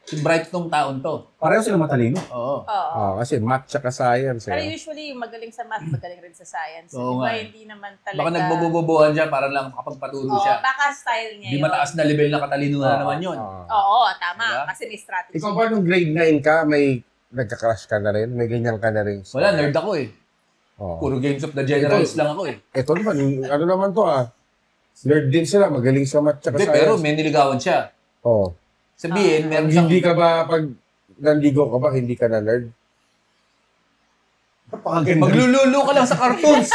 Si bright tong taon to. Pareho sila matalino. Oo. Oo. Kasi math tsaka science. Pero usually, yung magaling sa math, magaling rin sa science. Oo Diba, nga. hindi naman talaga... Baka nagbobobobohan siya para lang makapagpaturo Oo, siya. baka style niya Di yun. mataas na level na katalinuhan naman yun. Oo, tama. Diba? Kasi may strategy. Ikaw ba nung grade 9 ka, may nagka-crush ka na rin? May ganyan ka na rin? Wala, nerd ako eh. Puro Games of the Generals lang ako eh. Ito naman, ano naman to nerd din sila, magaling sa math tsaka Hindi, science. pero may niligawan siya. Oo. Sabihin, meron siyang... Hindi ka ba, pag nandigo ka ba, hindi ka na nerd? Maglululo ka lang sa cartoons.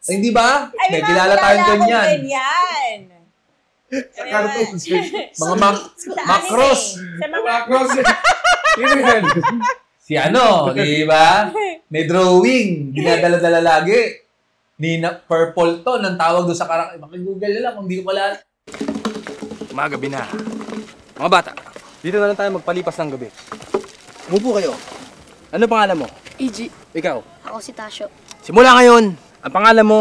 Hindi ba? Ay, May kilala tayong ganyan. ganyan. Sa cartoons. Mga macros. Sa mga... Macros. Sino yan? Si ano, di ba? May drawing. Dinadala-dala lagi. Nina Purple to, ng tawag doon sa karakter. Makigoogle na lang kung di ko pala. Magabi na. Mga bata, dito na lang tayo magpalipas ng gabi. Umupo kayo. Ano pangalan mo? EG. Ikaw? Ako si Tasyo. Simula ngayon, ang pangalan mo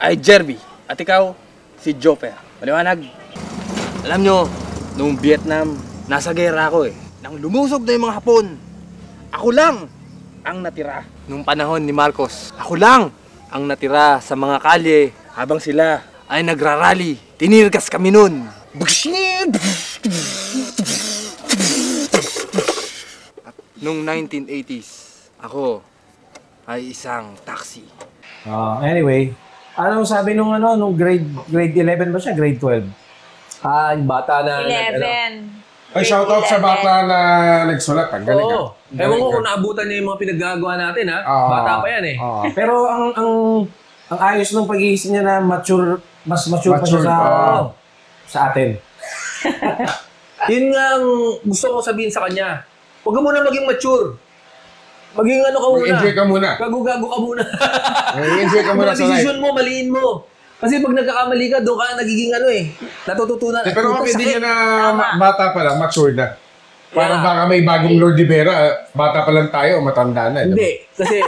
ay Jerby. At ikaw, si Joper. Maliwanag. Alam nyo, noong Vietnam, nasa gera ako eh. Nang lumusog na yung mga Hapon, ako lang ang natira. Noong panahon ni Marcos, ako lang ang natira sa mga kalye habang sila ay nagrarally. Tinirgas kami nun. At noong 1980s, ako ay isang taxi. Anyway, anong sabi nung grade 11 ba siya? Grade 12? Yung bata na... 11. Ay, shoutout sa bata na nagsulat. Ang galing Oo. Ewan ko kung naabutan niya yung mga pinaggagawa natin ha. Bata pa yan eh. Pero ang ayos ng pag-iisip niya na mature, mas mature pa siya sa atin. Yun nga ang gusto ko sabihin sa kanya. Huwag ka muna maging mature. Maging ano ka muna. Mag-enjoy ka muna. Gago-gago ka muna. Mag-enjoy ka muna Mga sa life. decision mo, maliin mo. Kasi pag nagkakamali ka, doon ka nagiging natututunan. Pero kung hindi sakit. ka na bata pa lang, mature na. Parang baka may bagong Lord Rivera, bata pa lang tayo, matanda na. Hindi. Kasi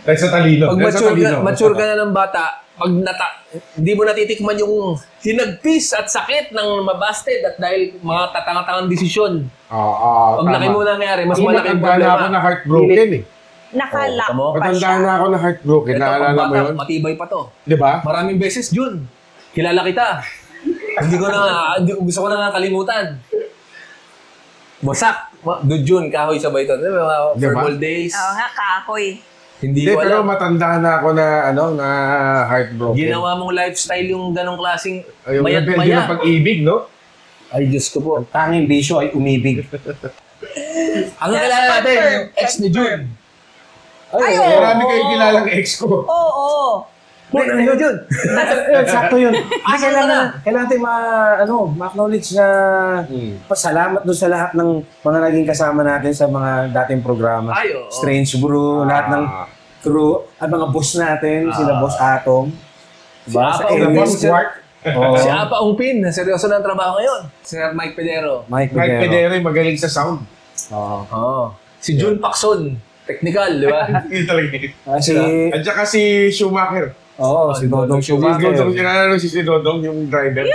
Dahil sa talino. pag mature ka na ng bata, pag hindi mo natitikman yung hinagpis at sakit ng mabasted at dahil mga tatanga-tangang desisyon. Pag laki mo nangyari, mas malaki yung Matanda na ako problema. na heartbroken eh. Nakalock pa Matanda siya. na ako na heartbroken. Ito, pag Naalala mo bata, yun? matibay pa to. Di ba? Maraming beses, Jun. Kilala kita. Gusto ko na nga kalimutan. Wasak. Jun, kahoy sabay ito. Mga Diba? verbal days. Oo nga, kahoy. Hindi Hindi, ko pero alam. matanda na ako na, na heartbroken. Ginawa mong lifestyle yung ganong klaseng Yung rebelde ng pag-ibig, no? Ay, Diyos ko po. Ang tanging bisyo ay umibig. Ang kilala natin, yung ex ni Jun. Ay, Marami kayong kilalang ex ko. Oo. Ano yun, Jun? Sakto yun. Hindi, kailangan natin ma-acknowledge na pasalamat doon sa lahat ng mga naging kasama natin sa mga dating programa. Ay, oo. Strange Brew, lahat ng crew, at mga boss natin, sila Boss Atom. Diba? Si Sa Apa Elvis, Ungpin, Quark. Si Apa Ungpin, seryoso na ang trabaho ngayon. Si Sir Mike Pedero. Mike Mike Pedero. Pedero, magaling sa sound. Si Jun Pacson, technical, di ba? Yun talaga. Si, At saka si Schumacher. si Dodong Si Schumacher. Dodong, sinanalo si Dodong, yung driver.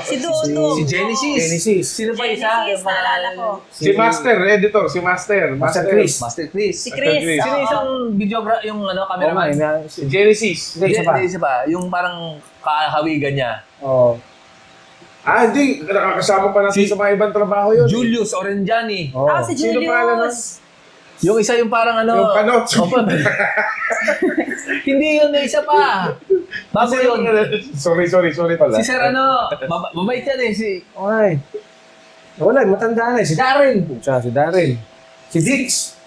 Si Dodo. Si Genesis. Sino pa isa? Genesis, naalala ko. Si Master, editor, si Master. Master Chris. Master Chris. Si Chris. Chris. Sino oo. isang videographer, yung cameraman? Si Genesis. Hindi, isa pa. Isa pa. Yung parang kahawigan niya. Oo. Hindi. Nakakasama pa natin sa mga ibang trabaho yun. Julius Orenjani. Si Sino pa alam Julius. Yung isa yung parang Yung panot. Hindi yun, may isa pa. Bago yun. Sorry pala. Si Sir mabait yan eh. Okay. Wala, matanda na eh. Si Darren. Si Darren. Si Dix.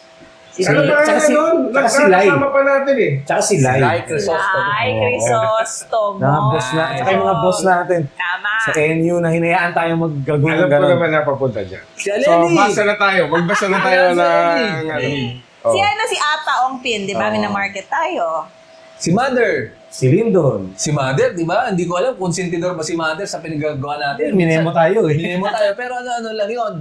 Ano pa Tsaka nga nun? tsaka si Lai. Nakakasama pa natin eh. Tsaka si Lai. Lai Crisostomo. Ay, Crisostomo. Mga boss na, tsaka yung mga boss natin. Tama. Sa NU na hinayaan tayo maggagawin Alam ng ko gano'n. naman napapunta dyan. Si So, Aleli. basa na tayo. Magbasa na tayo Ayan, si ng... Aleli. Si si Apa Ongpin, di ba? Minamarket tayo. Si Mother. Si Lindon. Si Mother, di ba? Hindi ko alam kung sentidor ba si Mother sa pinagagawa natin. Minemo tayo eh. Minemo tayo. Pero ano lang yun.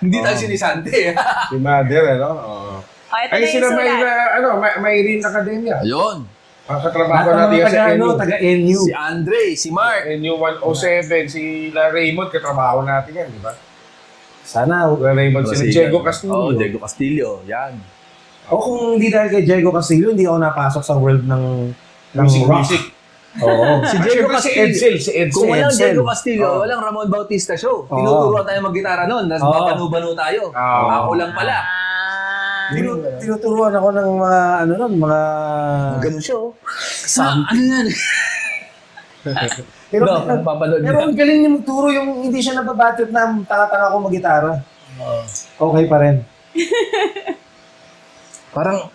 Hindi tayo sinisante. Si Mother, ano? Oo. ito Ay, na yung sila may, sulat. may Rin Academia. Ayun. Katrabaho Lahat natin ng sa NU. taga-NU. Si Andre, si Mark. NU 107, si La Raymond, katrabaho natin yan, di ba? Sana. La Raymond, si Diego Oo, Castillo. Diego Castillo. Yan. O kung hindi dahil kay Diego Castillo, hindi ako napasok sa world ng Music, rock. music. Oo. Si Diego Diego si Castillo. Edsel, si Edsel. Kung walang Edsel. Diego Castillo, Oo. walang Ramon Bautista show. Oo. Tinuturuan tayo mag-gitara noon. Tapos Oo. babanu-banu tayo. Oo. Ako lang pala. Tinuturuan ako ng mga, mga... Ganun siya, oh. Ano yan? Pero, No, papanood pero niya. ang galing niya magturo yung hindi siya nababatot na tanga-tanga ko mag-gitara. Okay pa rin. Parang,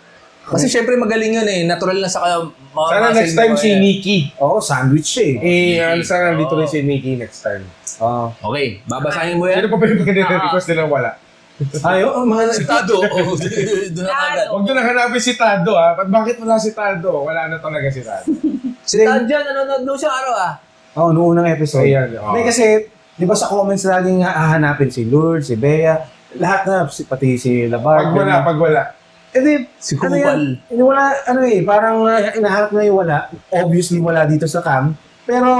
kasi syempre magaling yun eh. Natural na sa kaya mga Sana next time si Nikki. Oo, sandwich siya eh. Sana dito rin si Nikki next time. Oo. Okay, babasahin mo Sino yan. pa ba yung request nila wala? Ayo, mga... Si Tado. Oh, doon na agad. Huwag nyo na hanapin si Tado ha. Bakit wala si Tado? Wala na talaga si Tado. Si Tado dyan, nanonood daw siya araw ah. Oo, noong unang episode. Ayan, oo. Hindi kasi, di ba sa comments laging hahanapin si Lourdes, si Bea, lahat na, pati si Labar. Pag wala. Eh di, Si ano Kupal. yan? Wala, parang inaharap na yung wala. Obviously wala dito sa cam. Pero,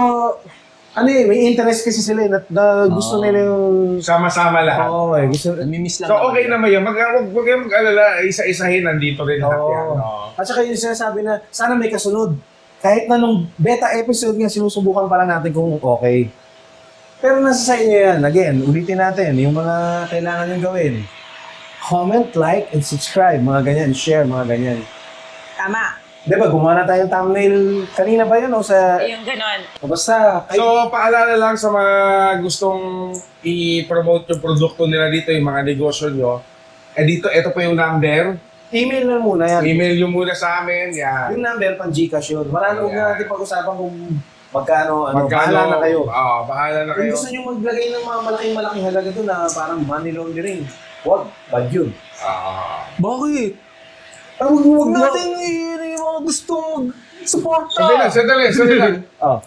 may interest kasi sila na gusto nila yung... Sama-sama lahat. Oo, gusto... Namimiss lang. So okay naman yun. Huwag kayong mag-alala. Isa-isahin nandito rin lahat yan. Oo. At saka yung sinasabi na, sana may kasunod. Kahit na nung beta episode nga, sinusubukan pa lang natin kung okay. Pero nasa sa inyo yan. Again, ulitin natin yung mga kailangan nyo gawin. Comment, like, and subscribe. Mga ganyan. Share, mga ganyan. Tama. Diba, gumawa na tayong thumbnail. Kanina ba yun o sa... Yung ganon. Basta... So, paalala lang sa mga gustong i-promote yung produkto nila dito, yung mga negosyo nyo. Dito, ito po yung number. email na muna yan. Email nyo muna sa amin. Yan. Yung number, pang Gcash yun. Wala na huwag na natin pag-usapan kung magkano, Magkano, bahala na kayo. Bahala na Kung kayo. gusto nyo maglagay ng mga malaking halaga doon na parang money laundering, huwag, bad yun. Bakit? Huwag Huwag natin yung mga gustong suporta. Sandali lang. Oh.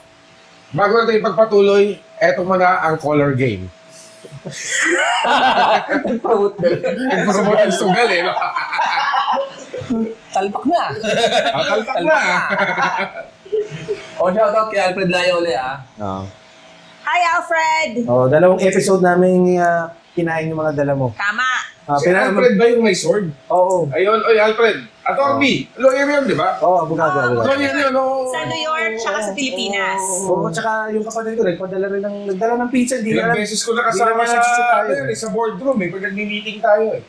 Bago natin ipagpatuloy, eto muna ang color game. Nag-promote yung sugal eh. No? Talpak na. Talpak na. O, shoutout kay Alfred Layo ulit ah. Hi, Alfred! Dalawang episode namin kinain yung mga dala mo. Tama. Si Alfred ba yung may sword? Oo. Ayun, oy Alfred. Attorney. Lawyer yun, di ba? Oo, abogado. Lawyer yun, no? Sa New York, tsaka sa Pilipinas. Oo, tsaka yung kapatid ko, nagdala ng pizza. Hindi Ilang na beses ko nakasama Hindi sa, naman sa boardroom eh. Pag nag-meeting tayo eh.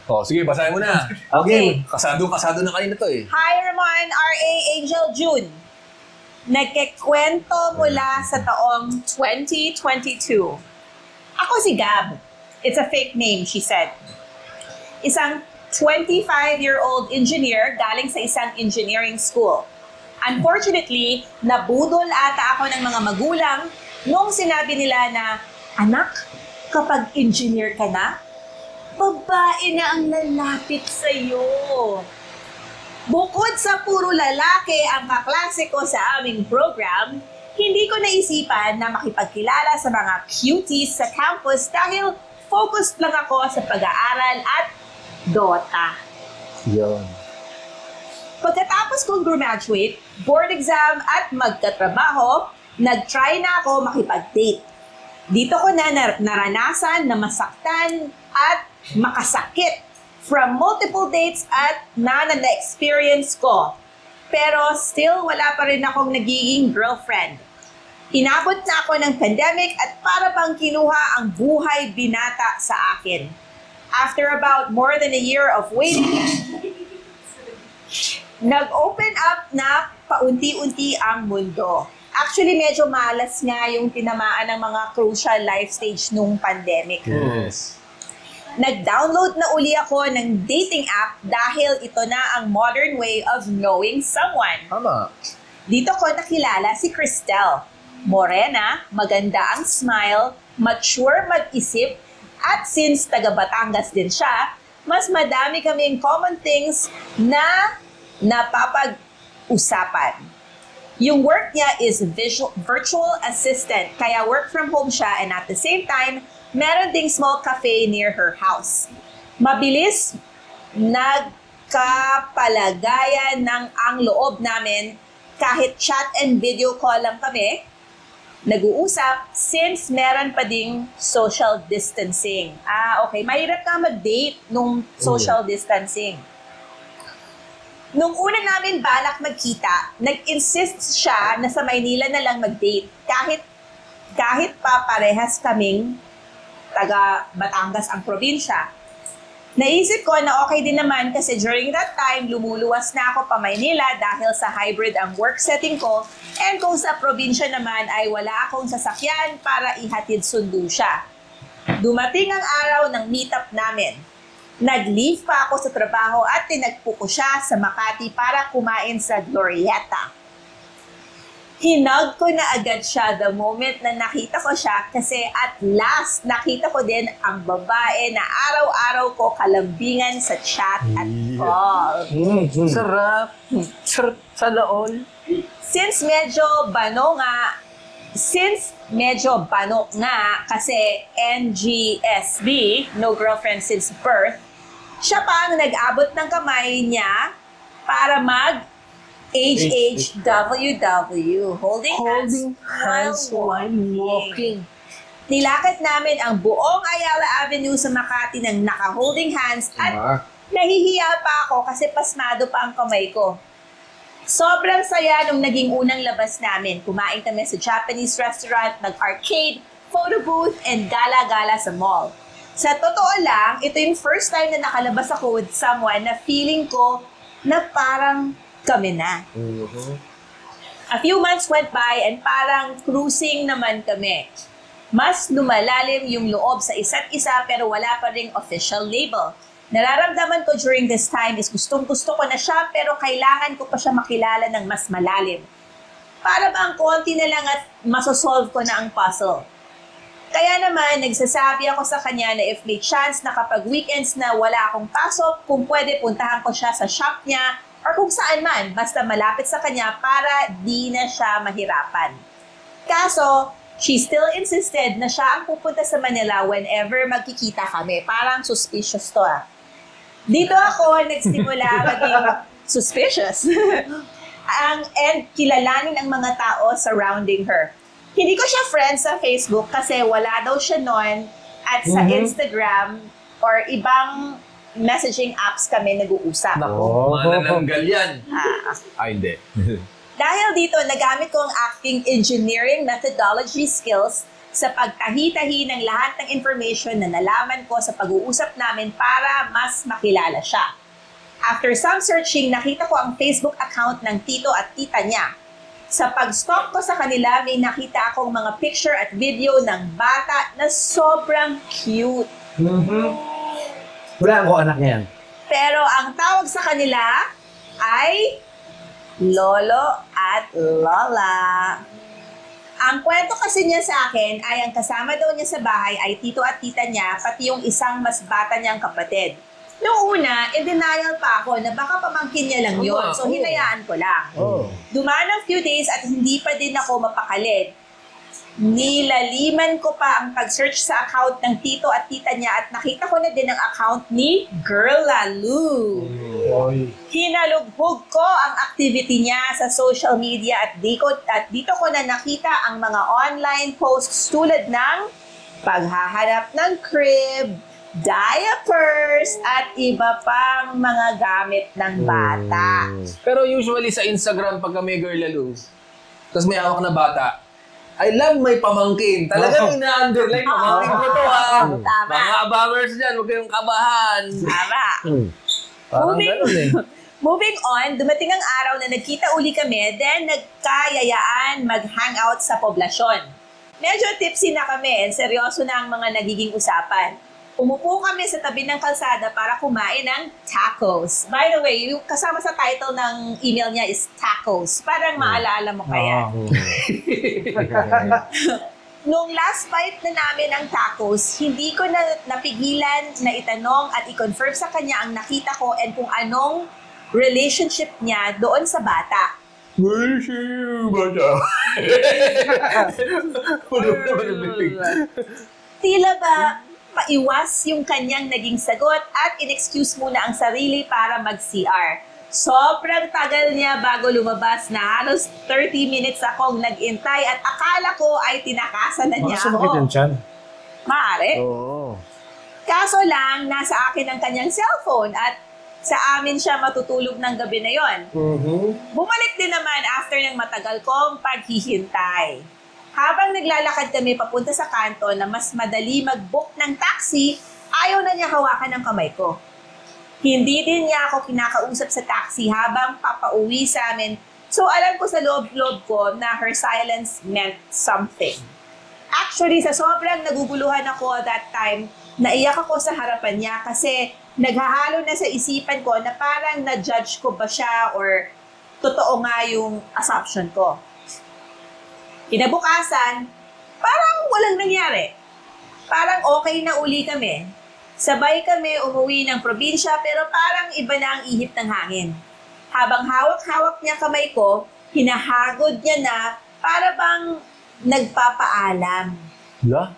O, sige, basahin mo na. Okay. Kasado na kanina to eh. Hi, Ramon, R.A. Angel June. Nagkikwento mula sa taong 2022. Ako si Gab. It's a fake name, she said. Isang 25-year-old engineer galing sa isang engineering school. Unfortunately, nabudol ata ako ng mga magulang nung sinabi nila na, anak, kapag engineer ka na, babae na ang lalapit sa'yo. Bukod sa puro lalaki ang kaklase ko sa aming program, hindi ko naisipan na makipagkilala sa mga cuties sa campus dahil focused lang ako sa pag-aaral at Dota. Yun. Pagkatapos kong graduate, board exam at magkatrabaho, nag-try na ako makipag-date. Dito ko na naranasan na masaktan at makasakit from multiple dates at na-experience ko. Pero still wala pa rin akong nagiging girlfriend. Inabot na ako ng pandemic at para pang kinuha ang buhay binata sa akin. After about more than a year of waiting, nag-open up na paunti-unti ang mundo. Actually, medyo malas nga yung tinamaan ng mga crucial life stage nung pandemic. Yes. Nag-download na uli ako ng dating app dahil ito na ang modern way of knowing someone. Tama. Dito ko nakilala si Cristel. Morena, maganda ang smile, mature mag-isip, at since taga Batangas din siya, mas madami kaming common things na napapag-usapan. Yung work niya is virtual assistant, kaya work from home siya and at the same time, meron ding small cafe near her house. Mabilis nagkapalagayan ng ang loob namin kahit chat and video call lang kami, nag-uusap since meron pa ding social distancing. Okay. Mahirap ka mag-date nung social distancing. Nung una namin balak magkita, nag-insist siya na sa Maynila na lang mag-date. Kahit pa parehas kaming taga Batangas ang probinsya. Naisip ko na okay din naman kasi during that time, lumuluwas na ako pa Maynila dahil sa hybrid ang work setting ko, and kung sa probinsya naman ay wala akong sasakyan para ihatid sundo siya. Dumating ang araw ng meetup namin. Nag-leave pa ako sa trabaho at tinagpo ko siya sa Makati para kumain sa Glorieta. Hinug ko na agad siya the moment na nakita ko siya kasi at last nakita ko din ang babae na araw-araw ko kalambingan sa chat at call. Sarap. Sarap sa laol. Since medyo bano nga kasi NGSB, no girlfriend since birth, siya pa ang nag-abot ng kamay niya para HHWW, holding hands while walking. Nilakad namin ang buong Ayala Avenue sa Makati ng naka-holding hands at nahihiya pa ako kasi pasmado pa ang kamay ko. Sobrang saya nung naging unang labas namin. Kumain kami sa Japanese restaurant, nag-arcade, photo booth, and gala-gala sa mall. Sa totoo lang, ito yung first time na nakalabas ako with someone na feeling ko na parang kami na. A few months went by and parang cruising naman kami. Mas lumalalim yung loob sa isa't isa pero wala pa ring official label. Nararamdaman ko during this time is gustong-gusto ko na siya pero kailangan ko pa siya makilala ng mas malalim. Para bang konti na lang at masosolve ko na ang puzzle. Kaya naman, nagsasabi ako sa kanya na if may chance na kapag weekends na wala akong pasok, kung pwede puntahan ko siya sa shop niya or kung saan man, basta malapit sa kanya para di na siya mahirapan. Kaso, she still insisted na siya ang pupunta sa Manila whenever magkikita kami. Parang suspicious to Dito ako nagsimula maging suspicious. And kilalanin ang mga tao surrounding her. Hindi ko siya friend sa Facebook kasi wala daw siya noon at sa Instagram or ibang messaging apps kami nag-uusap. Nako, manananggal yan. Hindi. Dahil dito, nagamit ko ang acting engineering methodology skills sa pagtahi-tahi ng lahat ng information na nalaman ko sa pag-uusap namin para mas makilala siya. After some searching, nakita ko ang Facebook account ng tito at tita niya. Sa pag-stalk ko sa kanila, may nakita akong mga picture at video ng bata na sobrang cute. Wala ko anak niya yan. Pero ang tawag sa kanila ay Lolo at Lola. Ang kwento kasi niya sa akin ay ang kasama daw niya sa bahay ay tito at tita niya, pati yung isang mas bata niyang kapatid. Noong una, in denial pa ako na baka pamangkin niya lang yun. So, hinayaan ko lang. Dumaan ang few days at hindi pa din ako mapakalit. Nilaliman ko pa ang pag-search sa account ng tito at tita niya at nakita ko na din ang account ni Girl Lalu. Hinalughog ko ang activity niya sa social media at dito ko na nakita ang mga online posts tulad ng paghahanap ng crib, diapers, at iba pang mga gamit ng bata. Pero usually sa Instagram, pagka may Girl Lalu, tapos may hawak na bata, I love may pamangkin. Talagang ina-underline, pamangkin ko to Tama. Mga abangers dyan, huwag kayong kabahan. Tama. Moving on, dumating ang araw na nagkita uli kami, then nagkayayaan mag-hangout sa poblasyon. Medyo tipsy na kami and seryoso na ang mga nagiging usapan. Umupo kami sa tabi ng kalsada para kumain ng tacos. By the way, yung kasama sa title ng email niya is tacos. Parang maalaala mo kaya. Nung last bite na namin ng tacos, hindi ko na napigilan na itanong at i-confirm sa kanya ang nakita ko and kung anong relationship niya doon sa bata. Tila ba paiwas yung kanyang naging sagot at in-excuse muna ang sarili para mag-CR. Sobrang tagal niya bago lumabas na halos 30 minutes akong nag-intay at akala ko ay tinakasan na niya Baka sumakit yung ako. tiyan. Maaari. Oo. Kaso lang, nasa akin ang kanyang cellphone at sa amin siya matutulog ng gabi na yon. Bumalik din naman after ng matagal kong paghihintay. Habang naglalakad kami papunta sa kanto na mas madali mag-book ng taxi, ayaw na niya hawakan ang kamay ko. Hindi din niya ako kinakausap sa taxi habang papauwi sa amin. So alam ko sa loob-loob ko na her silence meant something. Actually, sa sobrang naguguluhan ako that time, naiyak ako sa harapan niya kasi naghahalo na sa isipan ko na parang na-judge ko ba siya or totoo nga yung assumption ko. Kinabukasan, parang walang nangyari. Parang okay na uli kami. Sabay kami umuwi ng probinsya pero parang iba na ang ihip ng hangin. Habang hawak-hawak niya kamay ko, hinahagod niya na para bang nagpapaalam. Wala?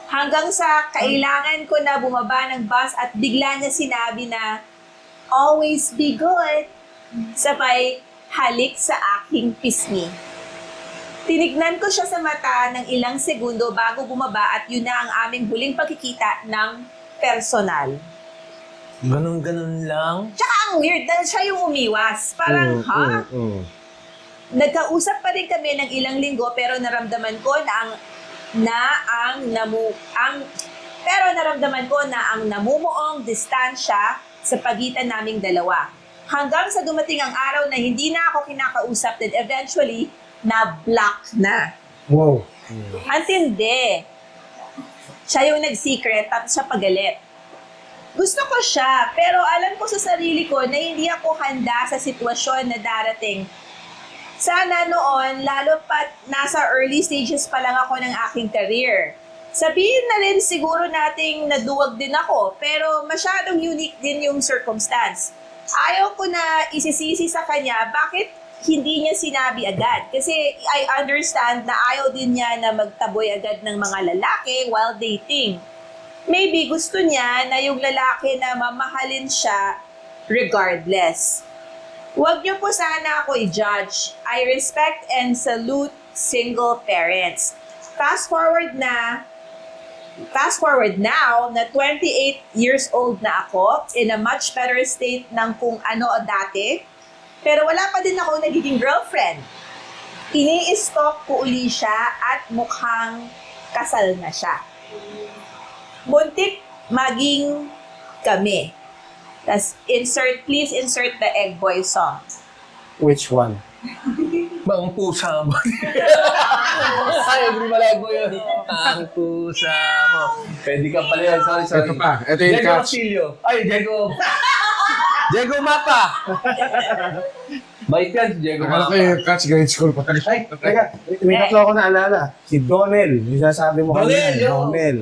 Hanggang sa kailangan ko na bumaba ng bus at bigla niya sinabi na, always be good. Sabay halik sa aking pisngi. Tinignan ko siya sa mata ng ilang segundo bago bumaba at yun na ang aming huling pagkikita ng personal. Ganun-ganun lang? Tsaka ang weird dahil siya yung umiwas. Parang, Nagkausap pa rin kami ng ilang linggo pero naramdaman ko na ang namumuong distansya sa pagitan naming dalawa. Hanggang sa dumating ang araw na hindi na ako kinakausap and eventually, na-block na. Wow. Ang tindi. Siya yung nag-secret at siya pagalit. Gusto ko siya, pero alam ko sa sarili ko na hindi ako handa sa sitwasyon na darating. Sana noon, lalo pat nasa early stages pa lang ako ng aking career. Sabihin na rin siguro nating naduwag din ako, pero masyadong unique din yung circumstance. Ayaw ko na isisisi sa kanya bakit hindi niya sinabi agad. Kasi I understand na ayaw din niya na magtaboy agad ng mga lalaki while dating. Maybe gusto niya na yung lalaki na mamahalin siya regardless. Huwag niyo po sana ako i-judge. I respect and salute single parents. Fast forward now na 28 years old na ako, in a much better state ng kung ano dati. Pero wala pa din ako nagiging girlfriend. Ini-stalk ko uli siya at mukhang kasal na siya. Muntik maging kami. Tas please insert the Egg Boy song. Which one? Ang pusa mo. Ay, hindi malago yun. Ang pusa mo. Pwede ka pala yan. Sorry. Ito pa. Ito yung Diego catch. Castillo. Ay, Diego Mapa. Bait yan si Diego Akala Mapa. ko yung catch grade school pa. Ay, teka, may tatlo ako naalala. Si Donel, yung sinasabi mo Donel, yun. Donel.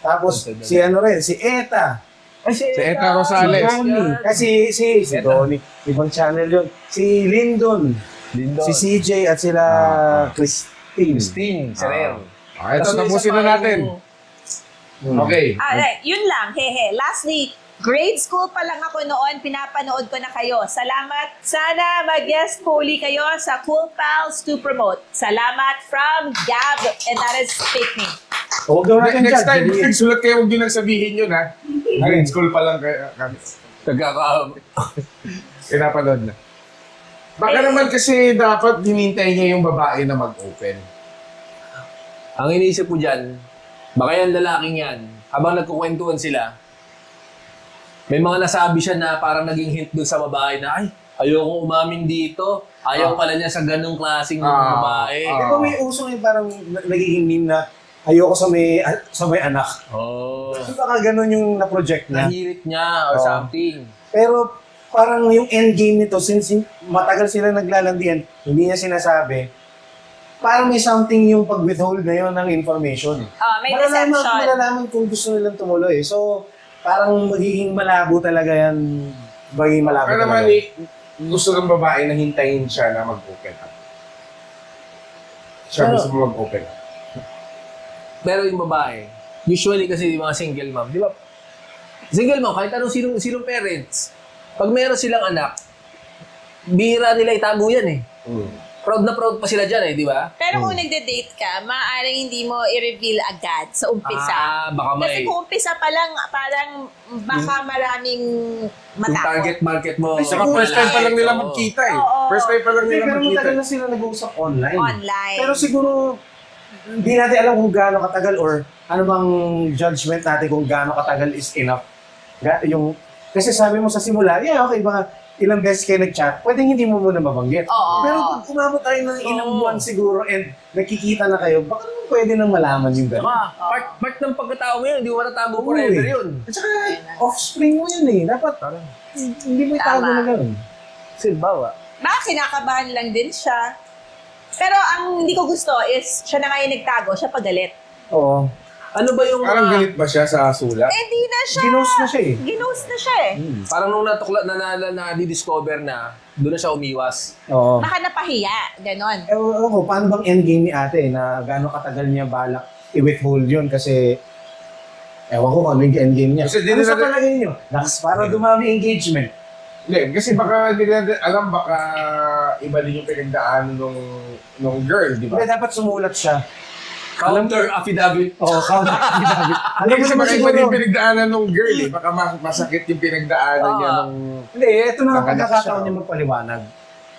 Tapos, si ano rin, si Eta. Ay, Si Eta Rosales. Si Donnie. Kasi si Donnie. Ibang channel yun. Si Lyndon. Si CJ at sila Christine. Sereno. Ito, tapusin na natin. Okay. Alright, yun lang. Hehe. Lastly, grade school pa lang ako noon, pinapanood ko na kayo. Salamat. Sana mag-guest po uli kayo sa Cool Pals to promote. Salamat from Gab, and that is fake me. Huwag daw natin Next time, dyan. nagsulat kayo, huwag nyo nang sabihin yun, ha? Grade school pa lang kayo. Pinapanood na. Baka naman kasi dapat hinintay niya yung babae na mag-open. Ang iniisip ko dyan, baka yan lalaking yan, habang nagkukwentuhan sila, may mga nasabi siya na parang naging hint doon sa babae na, ay, ayokong umamin dito. Ayaw pala niya sa ganung klaseng babae. Di ba may uso yung parang nagiging meme na ayoko sa may anak. Oh. Di ba ka ganun yung na-project niya? Nahirit niya or something. Pero parang yung endgame nito, since matagal sila naglalandian, hindi niya sinasabi, parang may something yung pag-withhold na yun ng information. May deception. Malalaman kung gusto nilang tumuloy. So, parang magiging malabo talaga yan. Magiging malabo Baka talaga. naman gusto ng babae na hintayin siya na mag-open up. Siya gusto mo mag-open up. Pero yung babae, usually kasi yung mga single mom, di ba? Single mom, kahit anong sinong parents, pag meron silang anak, bihira nila itago yan eh. Proud na proud pa sila dyan eh, di ba? Pero kung nagde-date ka, maaaring hindi mo i-reveal agad sa umpisa. Baka Kasi kung umpisa pa lang, parang baka maraming yung matakot. target market mo. Ay, saka first time pa lang nila magkita eh. Oo. First time pa lang nila Pero magkita. matagal na sila nag-uusap online. Online. Pero siguro, hindi natin alam kung gaano katagal or ano bang judgment natin kung gaano katagal is enough. Kasi sabi mo sa simula, okay, baka ilang beses kayo nag-chat, pwedeng hindi mo muna mabanggit. Oo. Pero kung umabot tayo ng ilang buwan siguro and nakikita na kayo, baka naman pwede nang malaman yung gano'n. Part ng pagkatao mo yun, hindi mo natago Oo, forever eh. yun. At saka, offspring mo yun eh. Dapat, hindi mo itago Tama. na gano'n. Silbawa. Baka kinakabahan lang din siya. Pero ang hindi ko gusto is, siya na nga yung nagtago, siya pagalit. Oo. Ano ba yung... Parang galit ba siya sa sulat? Di na siya. Ginost na siya eh. Ginost na siya eh. Parang nung natukla na di-discover na, doon na siya umiwas. Oo. Baka napahiya. Ganon. Ewan ko, paano bang endgame ni ate na gaano katagal niya balak i-withhold yun kasi ewan ko kung ano yung endgame niya. Kasi di Ano nila- sa palagay niyo? Para dumami engagement. Hindi, kasi baka hindi natin alam, baka iba din yung pinagdaan nung girl, di ba? Hindi, dapat sumulat siya. Counter affidavit. Oo, counter affidavit. Hindi kasi mo baka iba siguro- din yung pinagdaanan nung girl eh. Baka masakit yung pinagdaanan niya nung... Hindi, ito na ang Nakanak pagkakataon siya. niya magpaliwanag.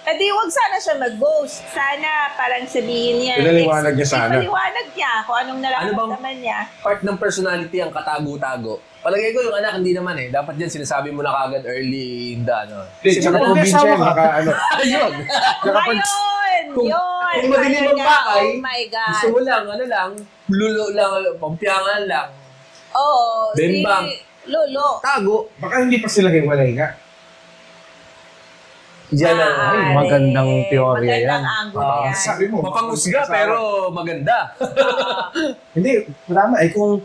Wag sana siya mag-ghost. Sana parang sabihin niya. Pinaliwanag niya sana. Pinaliwanag niya kung anong nararamdaman Ano niya. Part ng personality ang katago-tago. Palagay ko yung anak, hindi naman eh. Dapat yan sinasabi mo na kagad early in the ano. Hindi, tsaka Kung may probinsya, asawa ka. baka ano. Ayun! Tsaka pag... Ayun! Yun! Kung madilim ang Kaya, bakay, oh my God. gusto mo lang, ano lang, lulo lang, pampiyangan lang. Oo. Bembang. Si Lolo. Tago. Baka hindi pa sila hiwalay nga. Diyan na. Maaari. magandang teorya Magandang yan. angulo yan. Sabi mo. Mapangusga pero maganda. Hindi, tama. Kung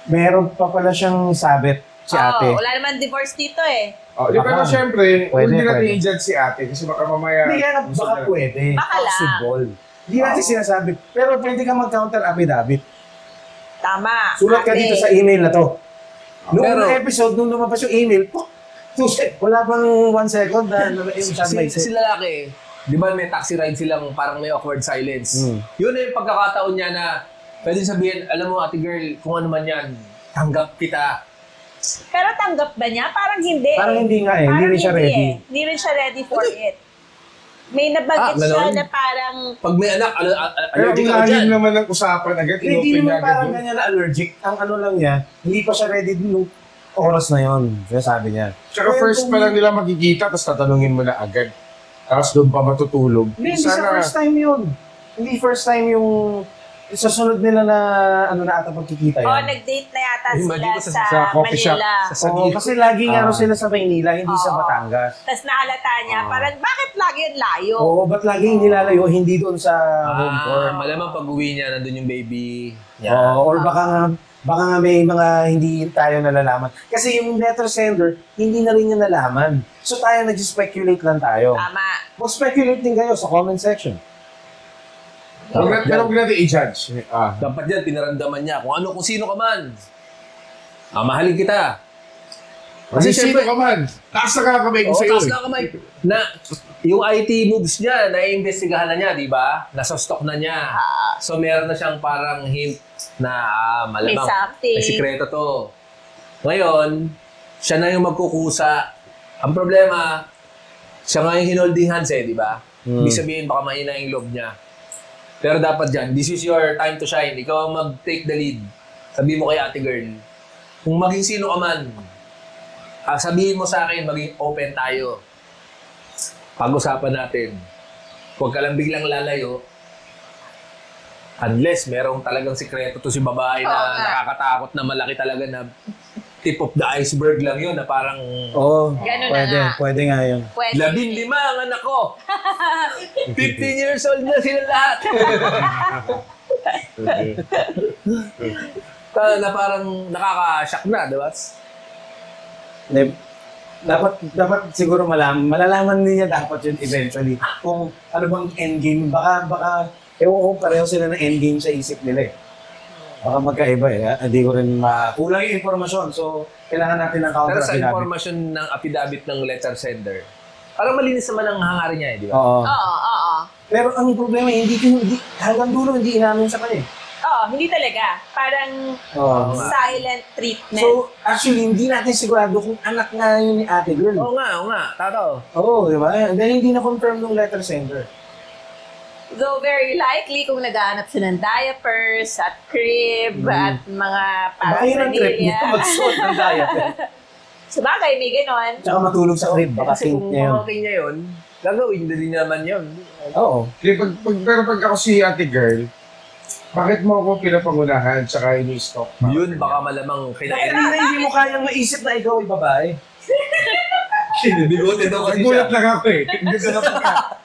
meron pa pala siyang sabit si ate. Wala naman divorce dito eh. Oh, di pero Baka. syempre, Pwede, hindi natin pwede. i-judge si ate kasi baka mamaya... Hindi yan, baka pwede. Baka lang. Possible. Hindi natin sinasabi. Pero pwede ka mag-counter affidavit. Tama. Sulat ka Ate. dito sa email na to. Noong Pero- episode, nung lumabas yung email, wala pang 1 second na yung chat Si, may si lalaki, di ba may taxi ride silang parang may awkward silence. Yun na yung pagkakataon niya na pwede sabihin, alam mo ate girl, kung ano man yan, tanggap kita. Pero tanggap ba niya? Parang hindi. Parang hindi nga eh. Hindi Parang rin siya ready. eh. Hindi rin siya ready for it. May nabanggit ganon? siya na parang Pag may anak, Pero allergic ang ka dyan. lalim naman ng usapan agad, Hindi inopen naman niya agad parang yun. ganyan na allergic. Ang ano lang niya, hindi pa siya ready nung oras na yon. Kaya sabi niya. Tsaka Kaya first kung- pa lang nila makikita, tapos tatanungin mo na agad. Tapos doon pa matutulog. Hindi sa first time yun. Hindi first time yung sa sunod nila na ano na ata pagkikita yun. nag-date na yata Imagine sila ko sa, sa coffee shop. Manila. Sa Oo, kasi laging ano sila sa Maynila, hindi sa Oo. Batangas. Tapos nahalata niya, parang bakit lagi yung layo? Oo, ba't laging nilalayo, hindi doon sa home court? Malamang pag uwi niya, nandun yung baby niya. Oo, or baka nga may mga hindi tayo nalalaman. Kasi yung letter sender, hindi na rin niya nalaman. So tayo nag-speculate lang tayo. Tama. Mag-speculate din kayo sa comment section. Pero huwag natin i-judge. Dapat yan, pinaramdaman niya. Kung sino ka man. Mahalin kita. Kasi Kasi sino syempre- ka man, taas na kakamay ko Oo, sa'yo. taas na kamay. Na, yung IT moves niya, naiimbestigahan na niya, di ba? Nasa stock na niya. So, meron na siyang parang hint na May malamang something. may sikreto to. Ngayon, siya na yung magkukusa. Ang problema, siya nga yung hinolding hands eh, di ba? Ibig sabihin, baka mahina yung loob niya. Pero dapat dyan, this is your time to shine. Ikaw ang mag-take the lead. Sabihin mo kay ate girl, kung maging sino ka man, sabihin mo sa akin, maging open tayo. Pag-usapan natin. Huwag ka lang biglang lalayo. Unless merong talagang sikreto to si babae na Oo nga. nakakatakot na malaki talaga na tip of the iceberg lang yun na parang Oo, Ganun na nga. pwede nga yun. Pwede. 15 ang anak ko. 15 years old na sila lahat. Na parang nakaka-shock na, diba? Dapat siguro malalaman niya dapat yun eventually. Kung ano bang endgame, baka ewan ko pareho sila ng endgame sa isip nila eh. Baka magkaiba eh. Hindi ko rin kulang yung informasyon. So, kailangan natin ng counter Pero sa affidavit. informasyon ng affidavit ng letter sender, parang malinis naman ang hangarin niya, di ba? Oo. Oo. Pero ang problema, hindi hanggang dulo, hindi inamin sa kanya. Oo, hindi talaga. Parang Oo. silent treatment. So, actually, hindi natin sigurado kung anak nga yun ni ate girl. Oo nga, totoo. Oo, di ba? And then, hindi na-confirm ng letter sender. Though very likely kung naghahanap siya ng diapers at crib at mga Baka yun ang trip niya, paraphernalia. magsuot ng diaper. Sabagay, may ganon. Tsaka matulog sa crib, baka Kasi think kung niya yun. okay niya yun, gagawin na din naman yun. Oo. Pero pag ako si ate girl, bakit mo ako pinapangunahan tsaka ini-stop? Yun, baka malamang kinain. Hindi mo kayang maisip na ikaw ay babae. Bigote daw kasi siya. Nagulat lang ako eh.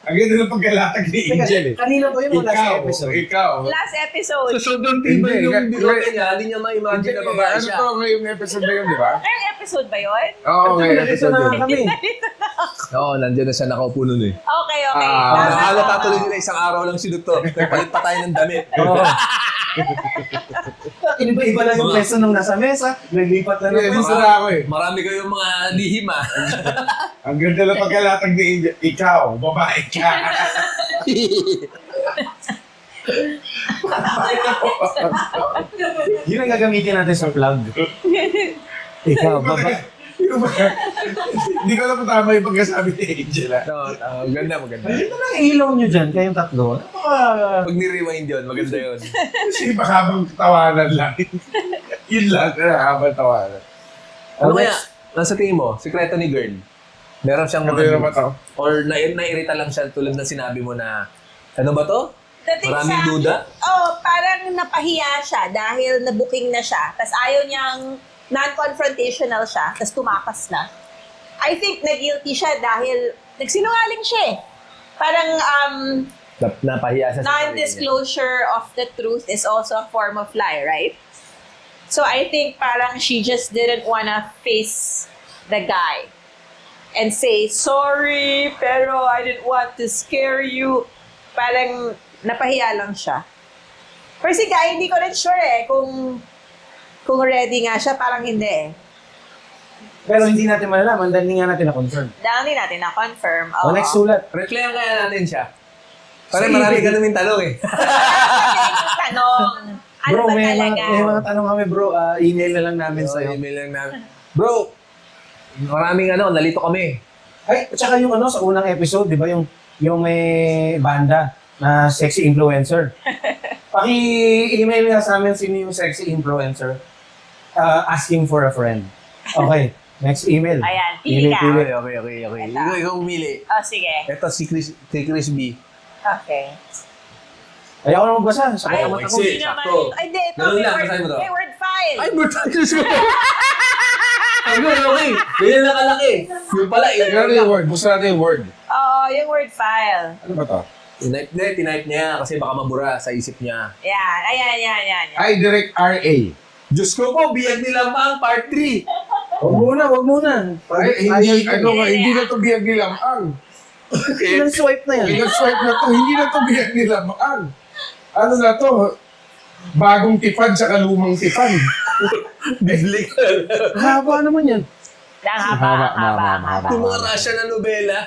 Ang ganda ng pagkalatag ni Angel eh. Kanina ba yun wala sa episode? Ikaw. Last episode. So, sobrang tibay Hindi, yung bigote niya, hindi niya ma-imagine na babae Ano siya. to, ngayong episode na yun, di ba? Ngayong episode ba yun? Oo, ngayong episode na yun. kami. Oo, nandiyan na siya nakaupo nun eh. Okay. Nakalata tuloy nila isang araw lang si Doktor. Palit pa tayo ng damit. Oo. Iba-iba lang yung peso nung nasa mesa, nalipat na Hindi, naman. gusto na ako eh. Marami kayong mga lihim ah. Ang ganda ng pagkalatag ni Angel. Ikaw, babae ka. Yun ang gagamitin natin sa vlog. Ikaw, babae. Hindi ko alam kung tama yung pagkasabi ni Angel ah. Maganda. Ito na ang ilaw nyo dyan, kayong tatlo. Pag ni-rewind yun, maganda yun. Kasi mahabang tawanan lang. Yun lang, habang tawanan. Ano kaya, nasa tingin mo, sikreto ni girl? Meron siyang Ano yung mata ko? or nairita lang siya tulad na sinabi mo na, ano ba to? Dating Maraming sa- duda? parang napahiya siya dahil na-booking na siya. Tapos ayaw niyang non-confrontational siya. Tapos tumakas na. I think na-guilty siya dahil nagsinungaling siya eh. Parang Napahiya siya sa sarili niya. non-disclosure of the truth is also a form of lie, right? So I think parang she just didn't wanna face the guy and say, sorry, pero I didn't want to scare you. Parang napahiya lang siya. Pero si guy, hindi ko rin sure eh kung ready nga siya, parang hindi eh. Pero hindi natin malalaman dahil hindi nga natin na-confirm. Dahil hindi natin na-confirm. O next sulat. Reklamo kaya natin siya. Parang Sa marami ibig- ka namin tanong eh. Tanong. Ano Bro, ba may talaga? mga tanong kami bro. Email na lang namin So, sa'yo. email lang namin. Bro, maraming nalito kami. Ay, at saka yung sa unang episode, di ba, yung may banda na sexy influencer. Paki-email nga sa amin sino yung sexy influencer asking for a friend. Okay, next email. Ayan, pili ka. Okay. Ikaw umili. Oh, sige. Ito si Chris B. Okay. Ayaw ko na magbasa. Sa Ayaw, mata ko. maiksi. Hindi naman. sakto. Ay, hindi. Ito, Ganun may lang, word, basahin mo to. may word file. Ay, Bertrand Chris B. Okay. Ganyan na kalaki. Yung pala, Ano yung word? Gusto natin yung word. Oo, yung word file. Ano ba to? Tinype niya kasi baka mabura sa isip niya. Yan. Ayan. I direct RA. Diyos ko po, biyag nila ang part 3. Wag muna. Ay, hindi na to biyag nilamang. Ilang swipe na yan. Ilang swipe na to, hindi na to biyag nilamang. Ano na to? Bagong tipan sa lumang tipan. Haba naman yan. Lang haba. Yung mga Russia na nobela.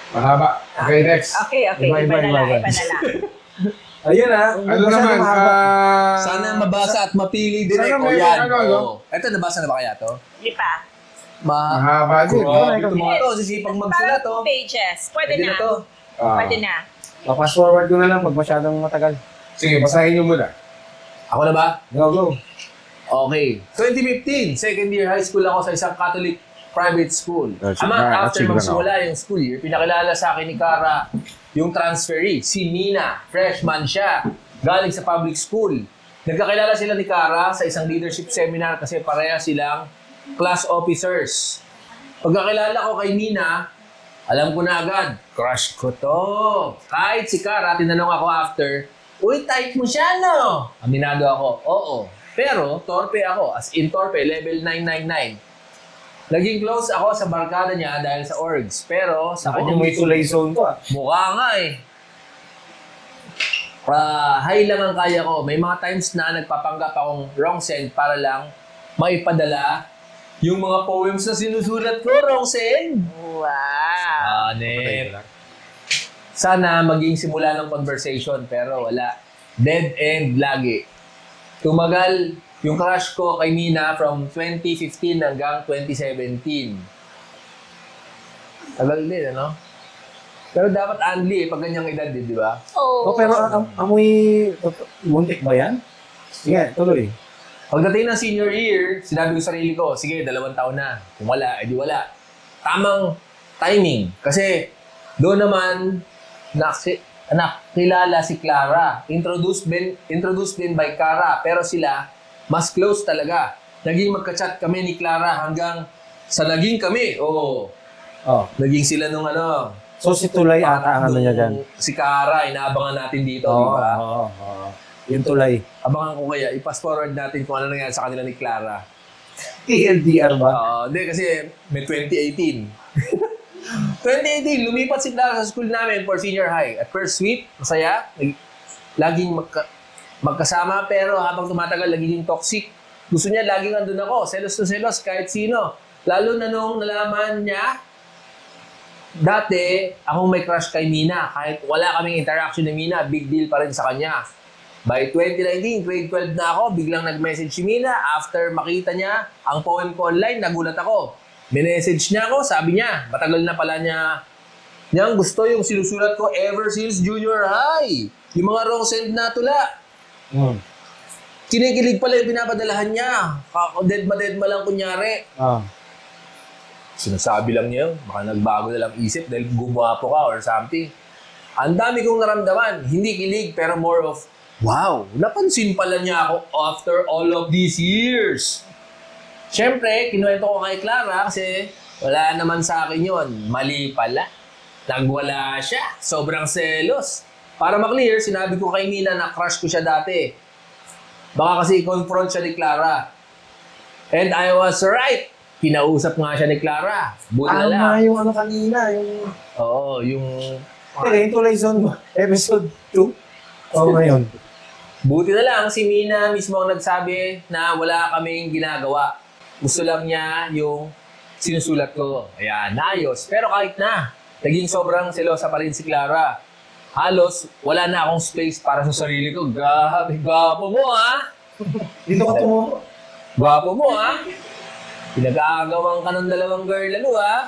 Mahaba. Okay, next. Okay. Iba na lang. Ayun Ano naman? Sana mabasa at mapili din Sana ko may yan. ano, no? Oo. Ito, nabasa na ba kaya to? Hindi pa. Mahaba din. Grabe itong mga to. Sisipag magsulat Parang to. 2 pages. Pwede na. to. Pwede na. Fast forward ko na lang pag masyadong matagal. Sige, basahin nyo muna. Ako na ba? Go. Okay. 2015, second year high school ako sa isang Catholic private school. A month after sige lang magsimula yung school year, pinakilala sa akin ni Cara yung transferee, si Nina. Freshman siya, galing sa public school. Nagkakilala sila ni Cara sa isang leadership seminar kasi pareha silang class officers. Pagkakilala ko kay Nina, alam ko na agad, crush ko to. Kahit si Cara, tinanong ako after, uy, type mo siya, no? Aminado ako, oo. Pero, torpe ako. As in torpe, level 999. Naging close ako sa barkada niya dahil sa orgs. Pero, sa Ako kanyang may tulay zone to mukha nga eh. High lang ang kaya ko. May mga times na nagpapanggap akong wrong send para lang maipadala yung mga poems na sinusulat ko, wrong send. Wow. Sana maging simula ng conversation, pero wala. Dead end lagi. Tumagal yung crush ko kay Mina from 2015 hanggang 2017. Tagal din, ano? Pero dapat Anli, pag ganyang edad, di ba? Oh. Pero amoy muntik ba yan? Sige, tuloy. Pagdating ng senior year, sinabi ko sa sarili ko, sige, 2 taon na. Kung wala, edi wala. Tamang timing. Kasi doon naman, nakilala si Clara. Introduced din by Cara. Pero sila, mas close talaga. Naging magka-chat kami ni Clara hanggang sa naging kami. Naging sila nung ano. So si Tulay ata ang ano niya dyan. Si Cara, inaabangan natin dito, di ba? Yung Tulay. Abangan ko kaya, i-fast forward natin kung ano nangyari sa kanila ni Clara. TLDR ba? Hindi, kasi may 2018. 2018, lumipat si Clara sa school namin for senior high. At first sweet, masaya. Laging magkasama, pero habang tumatagal, laging toxic. Gusto niya, laging andun ako. Selos na selos, kahit sino. Lalo na nung nalaman niya, dati, akong may crush kay Mina. Kahit wala kaming interaction ni Mina, big deal pa rin sa kanya. By 2019, grade 12 na ako, biglang nag-message si Mina. After makita niya ang poem ko online, nagulat ako. Minessage niya ako, sabi niya, matagal na pala niyang gusto yung sinusulat ko ever since junior high. Yung mga wrong send na tula. Kinikilig pala yung pinapadalahan niya. Dead ma lang kunyari. Sinasabi lang niya yun. Baka nagbago na lang isip dahil gumwapo ka or something. Ang dami kong naramdaman. Hindi kilig, pero more of, wow, napansin pala niya ako after all of these years. Siyempre, kinuwento ko kay Clara kasi wala naman sa akin yun. Mali pala. Nagwala siya. Sobrang selos. Para maklear, sinabi ko kay Mina na crush ko siya dati. Baka kasi i-confront siya ni Clara. And I was right. Kinausap nga siya ni Clara. Buti na lang. Yung ano kanina, yung... Oo, yung... yung Tulay Zone episode 2. Ngayon. Buti na lang, si Mina mismo ang nagsabi na wala kaming ginagawa. Gusto lang niya yung sinusulat ko. Ayan, naayos. Pero kahit na, naging sobrang selosa pa rin si Clara. Halos, wala na akong space para sa sarili ko. Grabe, gwapo mo ha? Dito ka tumo. Gwapo mo ha? Pinag-aagawan ka ng 2 girl lalo ha?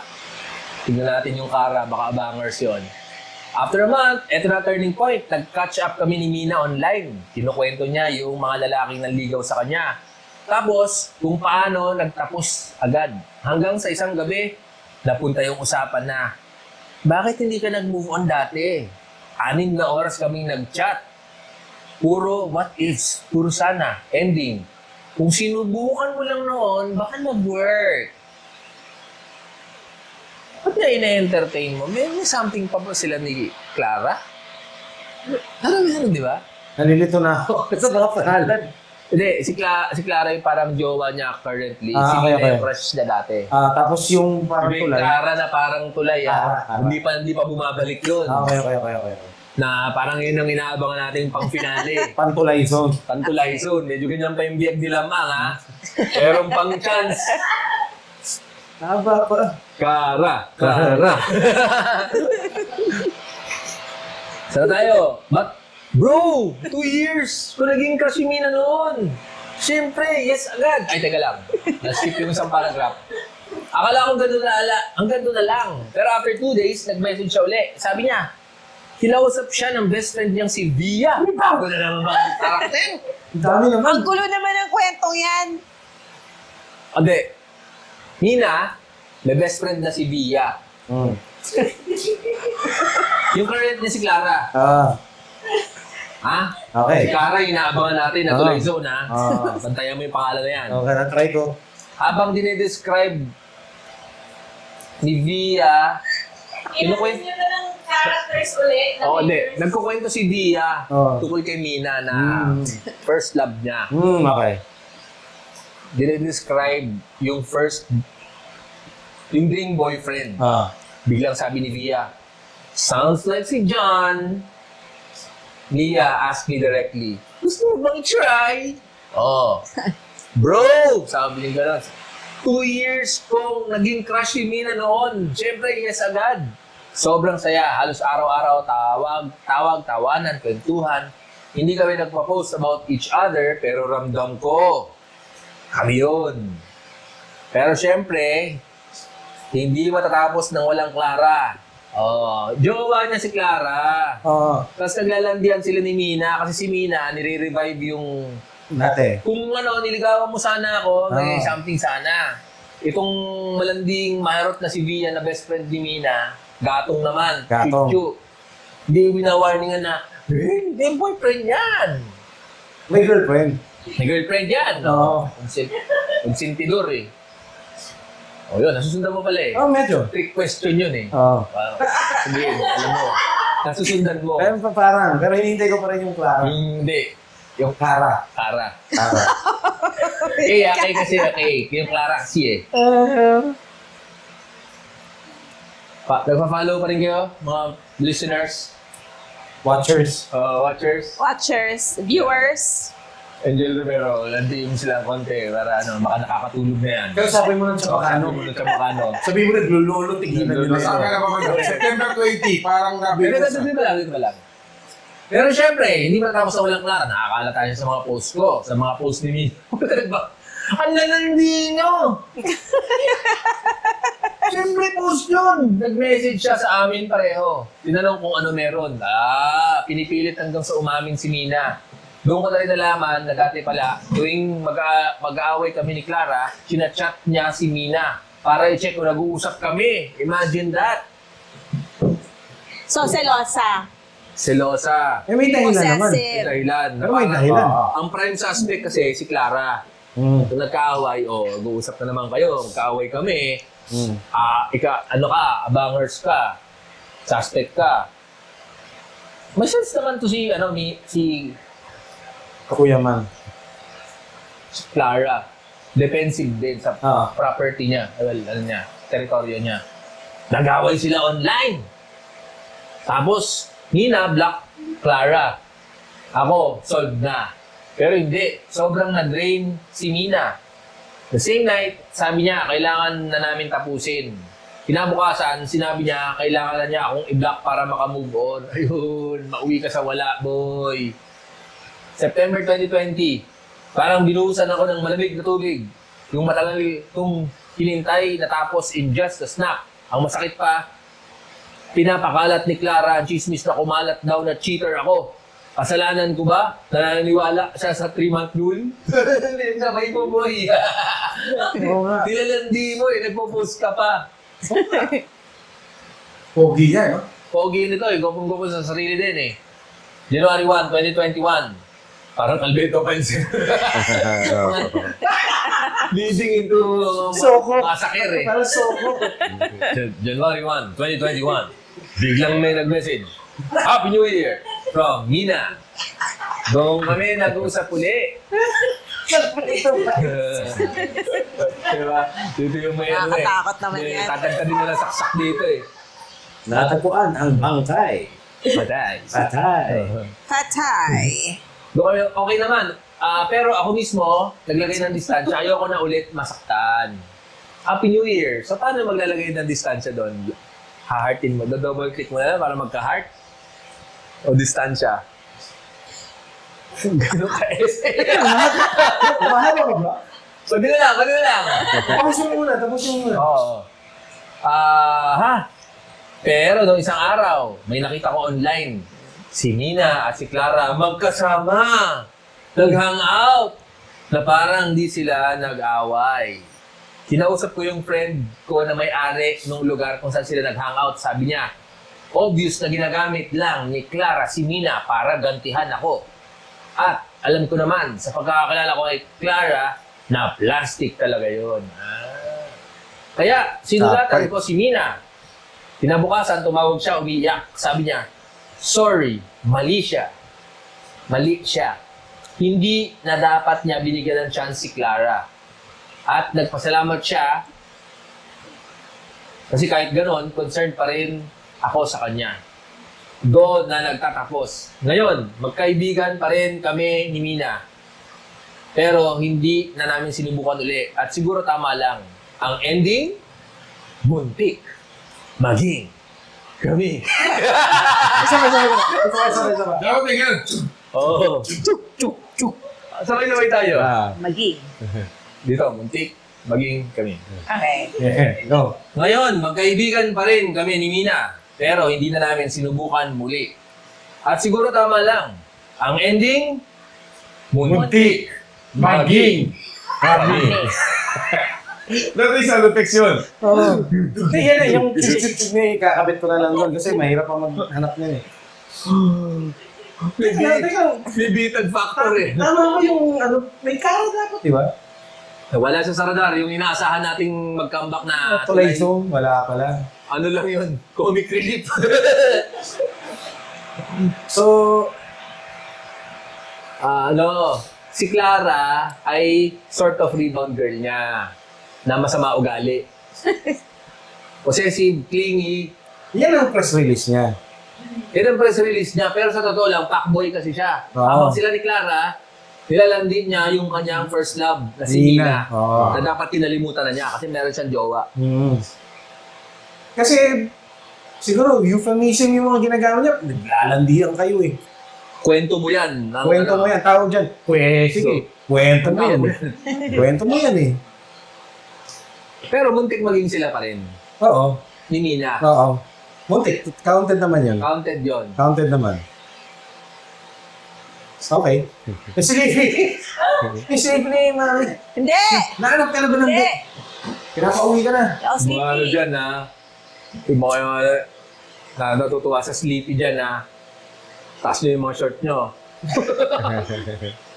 Tignan natin yung Cara, baka bangers yun. After a month, eto na turning point. Nag-catch up kami ni Mina online. Kinukwento niya yung mga lalaking nanligaw sa kanya. Tapos, kung paano nagtapos agad. Hanggang sa isang gabi, napunta yung usapan na, bakit hindi ka nag-move on dati? 6 na oras kaming nag-chat. Puro what ifs, puro sana, ending. Kung sinubukan mo lang noon, baka nag-work. Ba't na ina-entertain mo? May something pa ba sila ni Clara? Meron, di ba? Nalilito na ako sa mga pangalan. Hindi, si Clara yung parang jowa niya currently. Si okay. yung crush niya dati. Tapos yung parang Yung Tulay. Clara na parang tulay, hindi pa bumabalik yun. Okay. Na parang yun ang inaabangan natin pang finale. Pantulay Zone. Pantulay zone. Medyo ganyan pa yung biyag nila mang, ha? Meron pang chance. Haba pa. Cara. Sana tayo. But, bro, 2 years ko naging crush yung Mina noon. Siyempre, yes agad. Ay, teka lang. Na-skip yung isang paragraph. Akala ko hanggang doon na lang. Pero after 2 days, nag-message siya uli. Sabi niya, kinausap siya ng best friend niyang si Via. Bago na naman ba ang karakter? Dami naman. Ang gulo naman ng kwentong yan. Hindi. Mina, may best friend na si Via. Yung current niya si Clara. Ha? Okay. Si Clara, inaabangan natin na tulay zone, ha? Bantayan mo yung pangalan na yan. Okay, na-try ko. Habang dinedescribe ni Via, kinukwento niya na ng characters ulit. hindi. Nagkukwento si Via tungkol kay Mina na first love niya. Okay. Dinedescribe yung yung dream boyfriend. Biglang sabi ni Via, sounds like si John. Leah asked me directly, gusto mo bang try? Oh. Bro! Sabi niya gano'n. 2 years kong naging crush si Mina noon. Siyempre, yes agad. Sobrang saya. Halos araw-araw tawanan, kwentuhan. Hindi kami nagpa-post about each other, pero ramdam ko. Kami yun. Pero siyempre, hindi matatapos ng walang Clara. Oh, jowa niya si Clara. Tapos naglalandian sila ni Mina kasi si Mina nire-revive yung Dati. kung niligawan mo sana ako, may something sana. Itong malanding maharot na si Via na best friend ni Mina, gatong naman. Gatong. Chuchu. Hindi winawarningan na, hindi yung boyfriend yan. May girlfriend. May girlfriend yan. Oo. Magsintidor eh. O yun, nasusundan mo pala eh. Medyo. Trick question yun eh. Oo. Sabihin, alam mo, nasusundan mo. Pero hinihintay ko pa rin yung Clara. Hindi. Yung Clara. Clara. Kay kasi yung Clara kasi eh. Nagpa-follow pa rin kayo, mga listeners, Watchers. Watchers, viewers. Angel Romero, landiin mo sila konti para baka nakakatulog na yan. Pero sabi mo ng Chabacano. Sabi mo naglulolo, tigilan nila Saan ka na ba September 20, parang Dito pa lang. Pero syempre, hindi matapos na walang Clara. Nakakala tayo sa mga post ko, sa mga post ni Mina. Ang lalandi nyo! Siyempre, post yun! Nag-message siya sa amin pareho. Tinanong kung ano meron. Pinipilit hanggang sa umamin si Mina. Doon ko na rin nalaman na dati pala, tuwing mag-aaway kami ni Clara, sinachat niya si Mina para i-check kung nag-uusap kami. Imagine that! So, selosa. Selosa. May dahilan naman. Possessive. May dahilan. Pero may dahilan. Ang prime suspect kasi si Clara. Kung nagkaaway, nag-uusap na naman kayo, magkaaway kami, abangers ka, suspect ka. May sense naman to si Kakuyaman. Clara. Defensive din sa Ah. property niya, teritoryo niya. Nag-away sila online. Tapos, Nina, block Clara. Ako, solved na. Pero hindi, sobrang na-drain si Mina. The same night, sabi niya, kailangan na namin tapusin. Kinabukasan, sinabi niya, kailangan na niya akong i-block para makamove on. Ayun, mauwi ka sa wala, boy. September 2020, parang binuhusan ako ng malamig na tubig. Yung matagal kong hinintay natapos in just a snap. Ang masakit pa, pinapakalat ni Clara ang chismis na kumalat daw na cheater ako. Kasalanan ko ba? Nananiwala siya sa 3-month rule? Hindi sabay mo, boy. Oo nga. Nilalandi mo eh, nagpo-post ka pa. Pogi yan, no? Pogi nito eh, gupong-gupo sa sarili din eh. January 1, 2021. Parang Alberto Pensil. Leading into Soko. massacre eh. Parang soko. January 1, 2021. Biglang may nag-message. Happy New Year from Mina. Doon kami nag-uusap uli. Diba? Dito yung may ano eh. Nakakatakot naman yan. Tatagtadin mo na saksak dito eh. Natagpuan ang bangkay. Patay. Patay. Doon kami, okay naman. Pero ako mismo, naglagay ng distansya. Ayoko na ulit masaktan. Happy New Year. So, paano maglalagay ng distansya doon? Ha-heartin mo. Do-double click mo na lang para magka-heart? O distansya? Ganun ka-essay. Mahal ka ba? So, ganun lang. Tapusin mo muna. Oo. Pero noong isang araw, may nakita ko online. Si Mina at si Clara magkasama. Nag-hangout. Na parang di sila nag-away. Kinausap ko yung friend ko na may-ari nung lugar kung saan sila nag-hangout. Sabi niya, obvious na ginagamit lang ni Clara si Mina para gantihan ako. At alam ko naman, sa pagkakakilala ko kay Clara, na plastic talaga yun. Kaya sinulatan ko si Mina. Kinabukasan, tumawag siya, umiiyak. Sabi niya, sorry, mali siya. Hindi na dapat niya binigyan ng chance si Clara. At nagpasalamat siya kasi kahit ganon, concerned pa rin ako sa kanya. doon na nagtatapos. Ngayon, magkaibigan pa rin kami ni Mina. Pero hindi na namin sinubukan uli. At siguro tama lang. Ang ending, muntik maging kami. Isa. Dapat may ganun. Oo. Chuk. Sabay-sabay tayo. Maging. Dito, muntik maging kami. Okay. Go. Ngayon, magkaibigan pa rin kami ni Mina. Pero hindi na namin sinubukan muli. At siguro tama lang. Ang ending, muntik maging kami. Dati sound effects yun. Oo. Hindi, yan eh. Yung kisik-kisik niya, kakabit ko na lang doon kasi mahirap pa maghanap niyan eh. Limited factor eh. Tama ko yung may karo dapat, di ba? Wala sa Saradar, yung inaasahan nating mag-comeback na Tulay Zone, wala pala. ano lang yun, comic relief. So, si Clara ay sort of rebound girl niya na masama ugali. Possessive, clingy. yan ang press release niya. Yan ang press release niya, pero sa totoo lang, fuckboy kasi siya. Oo. Habang sila ni Clara, nilalandi niya yung kanyang first love na si Nina. Nina. Oo. Na dapat kinalimutan na niya kasi meron siyang jowa. Kasi, siguro, euphemism yung mga ginagawa niya, naglalandian kayo eh. Kwento mo yan. Kwento mo yan, tawag dyan. Sige, kwento mo yan. Kwento mo yan eh. Pero muntik maging sila pa rin. Oo. Ni Nina. Oo. Muntik, counted naman yun. Counted yon. Counted naman. Okay. Isip ni Mami. Hindi! Naanap ka na ba ng Hindi! Pinapauwi ka na. Ako Mga ano sleepy. dyan ha. Yung mga na natutuwa sa sleepy dyan ha. Taas nyo yung mga short nyo.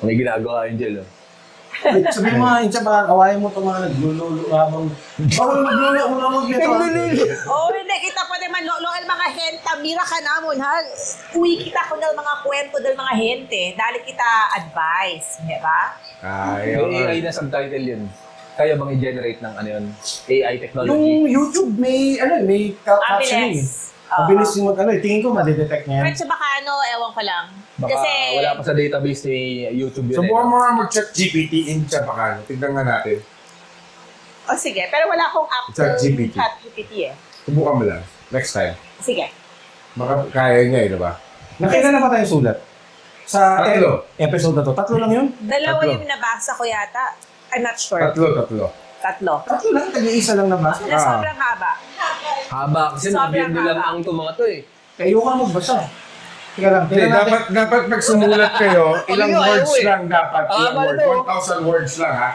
May ginagawa yung gel. Sabi mo nga, Incha, baka kawain mo itong mga naglululo habang... Baka naglululo ako naman dito. Oh, hindi. Kita pa naman, loal mga henta, mira ka namon, ha? Uwi kita ko ng mga kwento ng mga hente. Dali kita advice, di ba? May AI na subtitle yun. Kaya bang i-generate ng ano yun? AI technology? Yung YouTube, may captioning. Abilis. Mabilis yung tingin ko madidetect niya yan. Pero baka ewan ko lang. Baka Kasi, wala pa sa database ni YouTube yun. Subukan mo nga mag-chat GPT in siya baka. Tignan nga natin. sige. Pero wala akong app Chat GPT. Chat GPT eh. Subukan mo lang. Next time. Sige. Baka kaya niya eh, diba? Nakailan na pa tayo sulat? Sa Tatlo. episode na to. Tatlo lang yun? Dalawa Tatlo. yung nabasa ko yata. I'm not sure. Tatlo. Tatlo. Tatlo lang, tag-iisa lang nabasa. Na sobrang haba. Haba. Kasi Sobrang nabigyan nila haba. ang itong mga to eh. Kayo ka magbasa. Teka lang, Hindi, tingnan natin. dapat pag sumulat kayo, ilang Ayaw, words ayaw eh. lang dapat. Ilang Tama words. to. 1,000 words lang ha.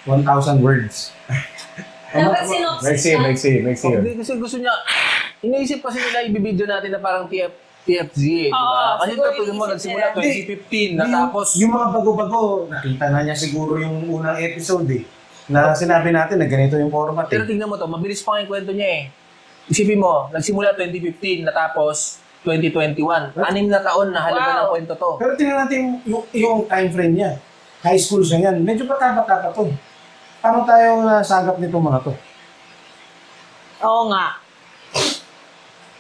1,000 words. Dapat synopsis na. Maiksi. Hindi kasi gusto niya, iniisip kasi nila ibibideo natin na parang TFZ eh, di ba? Oo, Kasi siguro ito mo iniisip nagsimula nila. 2015, natapos Yung mga bago-bago, nakita na niya siguro yung unang episode eh. Na sinabi natin na ganito yung format Pero eh. tingnan mo to, mabilis pa nga yung kwento niya eh. Isipin mo, nagsimula 2015, natapos 2021. 6 na taon na halaga Wow. ng kwento to. Pero tingnan natin yung time frame niya. High school siya yan. Medyo bata-bata to. Paano tayo nasagap nitong mga to? Oo nga.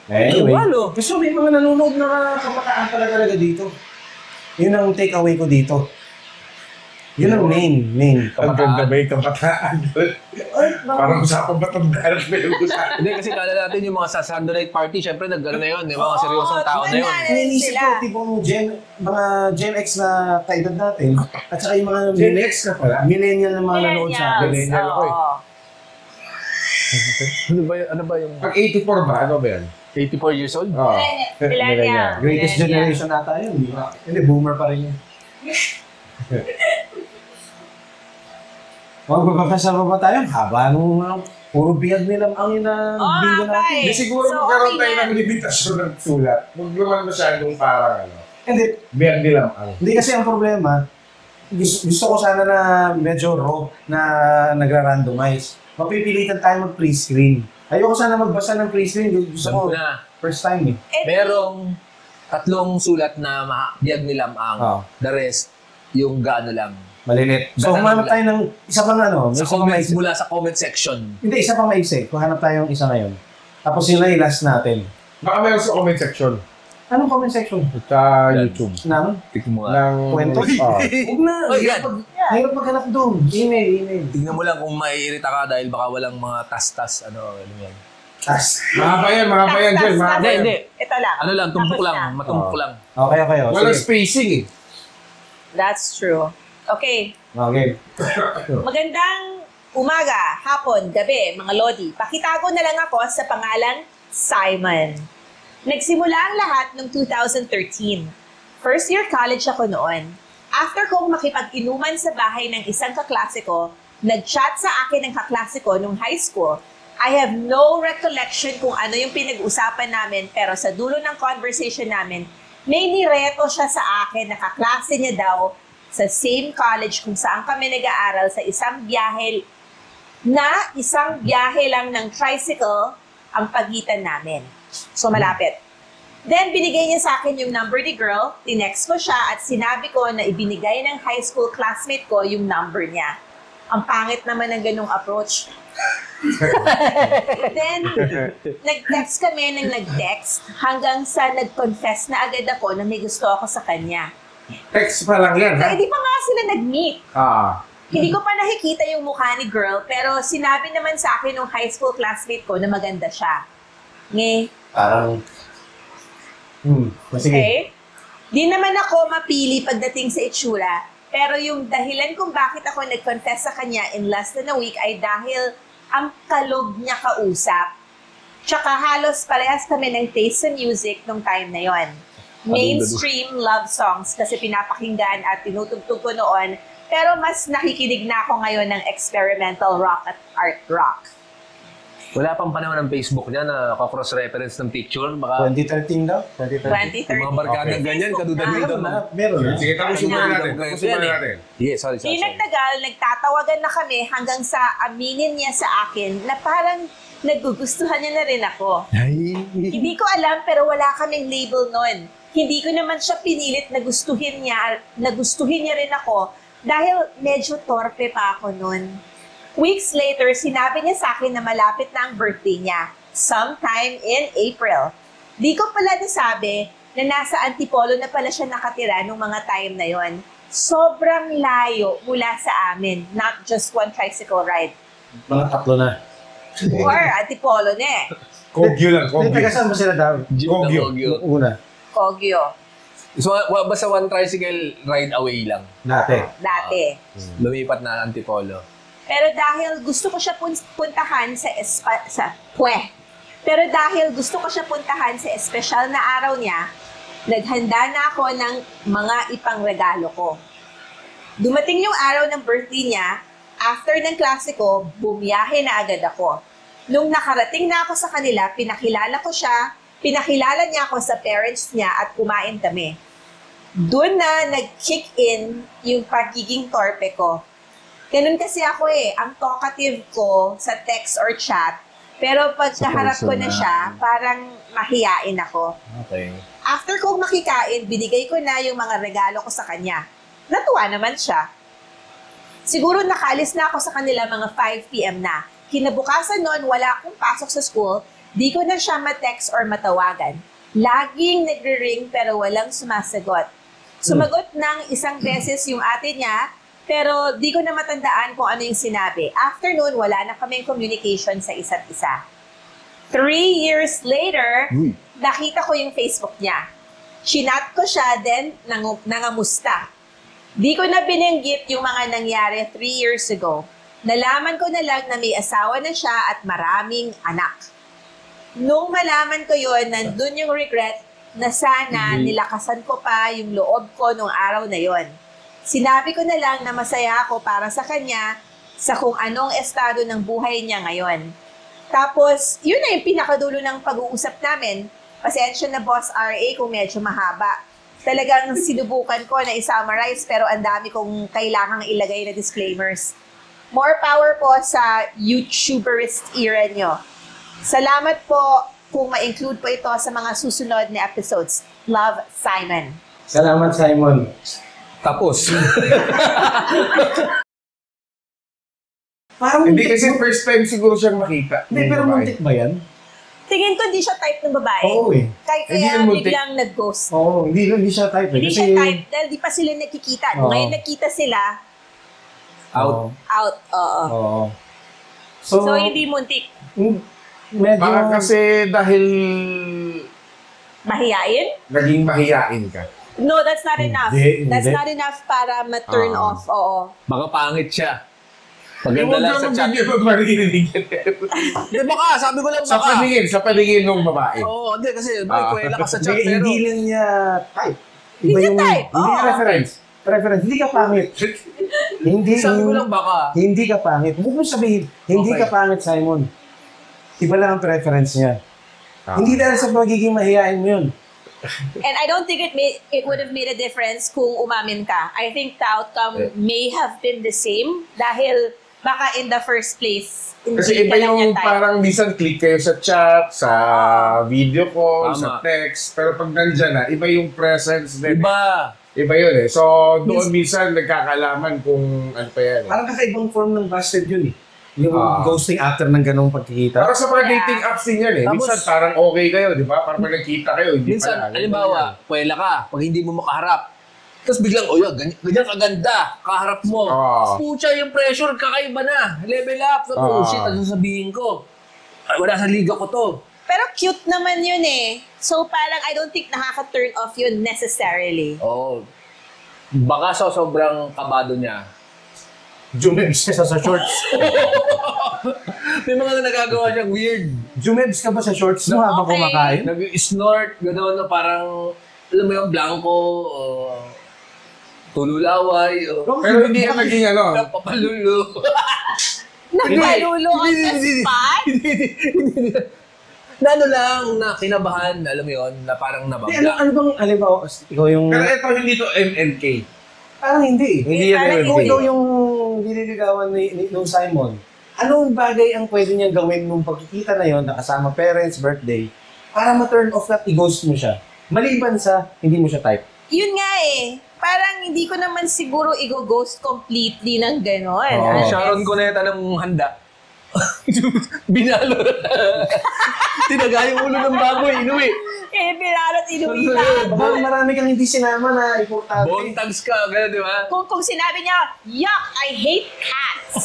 Anyway, Walo. kasi may mga nanonood na kabataan talaga dito. Yun ang take away ko dito. Yun ang main. Ang ganda ba yung kabataan? Parang usapang matandaan na yung usapan. Hindi kasi kala natin yung mga sa Sunday night party, syempre nag-ano na yun, yung mga seryosong tao na yun. wala. Iniisip ko, Sila. tipong mga Gen X na kaedad natin, at saka yung mga Gen X ka pala? millennial na mga nanonood sa akin. Millennial ako eh. Oo. Ano ba yung Pag 84 ba? Ano ba yan? 84 years old? Oo. Millennial. Greatest Millennial. generation nata yun, di ba? Hindi, boomer pa rin yun. Magbabasa pa ba tayo? Haba nung puro biyag nilang ang bingo haba natin. eh. Hindi siguro So, magkaroon okay tayo na. ng limitasyon ng sulat. Huwag naman masyadong parang ano. Hindi, Biyag nilang ang. hindi kasi ang problema, gusto ko sana na medyo raw na nagra-randomize. Mapipilitan tayo mag-pre-screen. Ayoko sana magbasa ng pre-screen. Gusto ko, Alam ko na. first time eh. Merong 3 sulat na biyag ni Lamang. Oo. The rest, yung gaano lang. Malilit. So, Basta humanap lang. tayo ng isa pang ano. Sa isa pang comments, maiksi. mula sa comment section. Hindi, isa pang maiksi. Humanap tayo ng isa ngayon. Tapos yun na yung last natin. Baka meron sa comment section. Anong comment section? Sa YouTube. Nang? Tignan mo nga. Ng... Kwento? Huwag na. Oy, yan. Hirap maghanap doon. Email. Tignan mo lang kung maiirita ka dahil baka walang mga tas-tas, ano yan. Mahaba yan, Jen. Mahaba yan. Hindi. Ito lang. Ano lang, tumpok Tapos lang, na. matumpok lang. Okay. Walang Sige. spacing eh. That's true. Okay. Okay. Magandang umaga, hapon, gabi, mga Lodi. Pakitago na lang ako sa pangalang Simon. Nagsimula ang lahat noong 2013. First year college ako noon. After kong makipag-inuman sa bahay ng isang kaklase ko, nag-chat sa akin ng kaklase ko nung high school. I have no recollection kung ano yung pinag-usapan namin, pero sa dulo ng conversation namin, may nireto siya sa akin na kaklase niya daw sa same college kung saan kami nag-aaral sa isang biyahe lang ng tricycle ang pagitan namin. So, malapit. Then, binigay niya sa akin yung number ni girl, tinext ko siya at sinabi ko na ibinigay ng high school classmate ko yung number niya. Ang pangit naman ng ganung approach. Then, nag-text kami ng nag-text hanggang sa nag-confess na agad ako na may gusto ako sa kanya. Text pa lang yan, ha? Hindi pa nga sila nag-meet. Hindi ko pa nakikita yung mukha ni girl, pero sinabi naman sa akin ng high school classmate ko na maganda siya. Parang... Sige. Okay? Di naman ako mapili pagdating sa itsura, pero yung dahilan kung bakit ako nag-confess sa kanya in less than a week ay dahil ang kalog niya kausap. Tsaka halos parehas kami ng taste sa music nung time na yon. Mainstream love songs kasi pinapakinggan at tinutugtog ko noon, pero mas nakikinig na ako ngayon ng experimental rock at art rock. Wala pang panahon ng Facebook niya na cross-reference ng picture. Baka 2013 daw? 2013. mga barkada ganyan, kaduda-duda. Meron na. Sige, tapusin muna natin. Yes, sorry. Di nagtagal, nagtatawagan na kami hanggang sa aminin niya sa akin na parang nagugustuhan niya na rin ako. Hindi ko alam pero wala kaming label nun. Hindi ko naman siya pinilit na gustuhin niya rin ako dahil medyo torpe pa ako nun. Weeks later, sinabi niya sa akin na malapit na ang birthday niya, sometime in April. Di ko pala nasabi na nasa Antipolo na pala siya nakatira nung mga time na yon. Sobrang layo mula sa amin, not just one tricycle ride. Mga tatlo na. Or Antipolo na eh. Kogyo lang, Hindi, taga saan mo sila daw? Kogyo. Una. Kogyo. So, basta one tricycle ride away lang. Dati. Lumipat na Antipolo. Pero dahil gusto ko siya puntahan Pero dahil gusto ko siya puntahan sa espesyal na araw niya, naghanda na ako ng mga ipangregalo ko. Dumating yung araw ng birthday niya, after ng klase ko, bumiyahe na agad ako. Nung nakarating na ako sa kanila, pinakilala niya ako sa parents niya at kumain kami. Doon na nag-kick in yung pagiging torpe ko. Ganun kasi ako ang talkative ko sa text or chat, pero pag kaharap ko na siya, parang mahiyain ako. Okay. After kong makikain, binigay ko na yung mga regalo ko sa kanya. Natuwa naman siya. Siguro nakaalis na ako sa kanila mga 5 p.m. na. Kinabukasan noon, wala akong pasok sa school, di ko na siya ma-text or matawagan. Laging nagre-ring pero walang sumasagot. Sumagot ng isang beses yung ate niya, pero di ko na matandaan kung ano yung sinabi. After noon, wala na kaming communication sa isa't isa. 3 years later, nakita ko yung Facebook niya. Chinat ko siya, then nangamusta. Di ko na binanggit yung mga nangyari 3 years ago. Nalaman ko na lang na may asawa na siya at maraming anak. Nung malaman ko yon, nandun yung regret na sana nilakasan ko pa yung loob ko nung araw na yon. Sinabi ko na lang na masaya ako para sa kanya sa kung anong estado ng buhay niya ngayon. Tapos, yun na yung pinakadulo ng pag-uusap namin. Pasensya na Boss RA kung medyo mahaba. Talagang sinubukan ko na i-summarize pero ang dami kong kailangang ilagay na disclaimers. More power po sa YouTuberist era nyo. Salamat po kung ma-include po ito sa mga susunod na episodes. Love, Simon. Salamat, Simon. Tapos. Parang Hindi kasi first time siguro siyang makita. Hindi, pero muntik ba yan? Tingin ko hindi siya type ng babae. Oo eh. Kaya Hindi yung multi- biglang nag-ghost. Oo, hindi siya type eh. Hindi Kasi, siya type dahil di pa sila nakikita. Oo. Ngayon nakita sila, Oo. out. Oo. Oo. So, hindi muntik. Medyo, Baka kasi dahil Mahiyain? naging mahiyain ka. No, that's not enough. Hindi, That's hindi. not enough para ma-turn off. Oo. Baka pangit siya. Maganda lang sa chat. Hindi mo maririnig. Hindi, baka. Sabi ko lang sa baka. paningin ng babae. Oo, hindi. Kasi kwela ka sa chat. hindi, Pero, hindi lang niya type. Hindi niya type, Hindi niya oo. reference. Preference. Hindi ka pangit. Hindi. sabi ko lang baka. Hindi ka pangit. Huwag mo sabihin, hindi Okay. ka pangit, Simon. Iba lang ang preference niya. Hindi dahil sa magiging mahihain mo yun. And I don't think it would have made a difference kung umamin ka. I think the outcome may have been the same dahil baka in the first place, Kasi hindi iba ka lang niya yung type. parang minsan click kayo sa chat, sa video call, Tama. sa text. Pero pag nandyan na, iba yung presence din. Iba. Iba yun eh. So, doon minsan nagkakalaman kung ano pa yan. Parang kakaibang form ng busted yun eh. Yung Ah. ghosting after ng ganong pagkikita. Para sa mga Yeah. dating apps din yan eh. Tapos- Minsan parang okay kayo, di ba? Parang pag nagkita kayo, hindi Minsan, pala. halimbawa, kwela ka. Pag hindi mo makaharap. Tapos biglang, ganyan kaganda. Kaharap mo. Oo. Pucha, yung pressure, kakaiba na. Level up. So, Oo. shit, ano sasabihin ko? Ay, wala sa liga ko to. Pero cute naman yun eh. So parang I don't think nakaka-turn off yun necessarily. Oo. Baka sobrang kabado niya. Jumebs ka sa shorts. May mga nagagawa siyang weird. Jumebs ka ba sa shorts mo habang Okay. kumakain? Nag-snort, gano'n na parang, alam mo yung blanco, tululaway, Pero hindi yan naging ano. papalulu. Nagpalulo on the Hindi. spot? Na ano lang, na kinabahan, alam mo yun, na parang Hindi, nababla. ano bang, halimbawa, ikaw yung... Pero ito, hindi to MNK. Parang hindi eh. Hindi yan parang MNK. Kung ikaw yung nililigawan ni Simon, anong bagay ang pwede niyang gawin nung pagkikita na yon, nakasama parents, birthday, para ma-turn off at i-ghost mo siya? Maliban sa hindi mo siya type. Yun nga eh. Parang hindi ko naman siguro i-ghost completely ng gano'n. Oo. Unless- Sharon Cuneta ng handa. Binalo. Tinaga yung ulo ng baboy, inuwi. Eh, pinarot inuwi na. Baka marami kang hindi sinama na importante. Bontags ka, gano'n, di ba? Kung sinabi niya, yuck, I hate cats.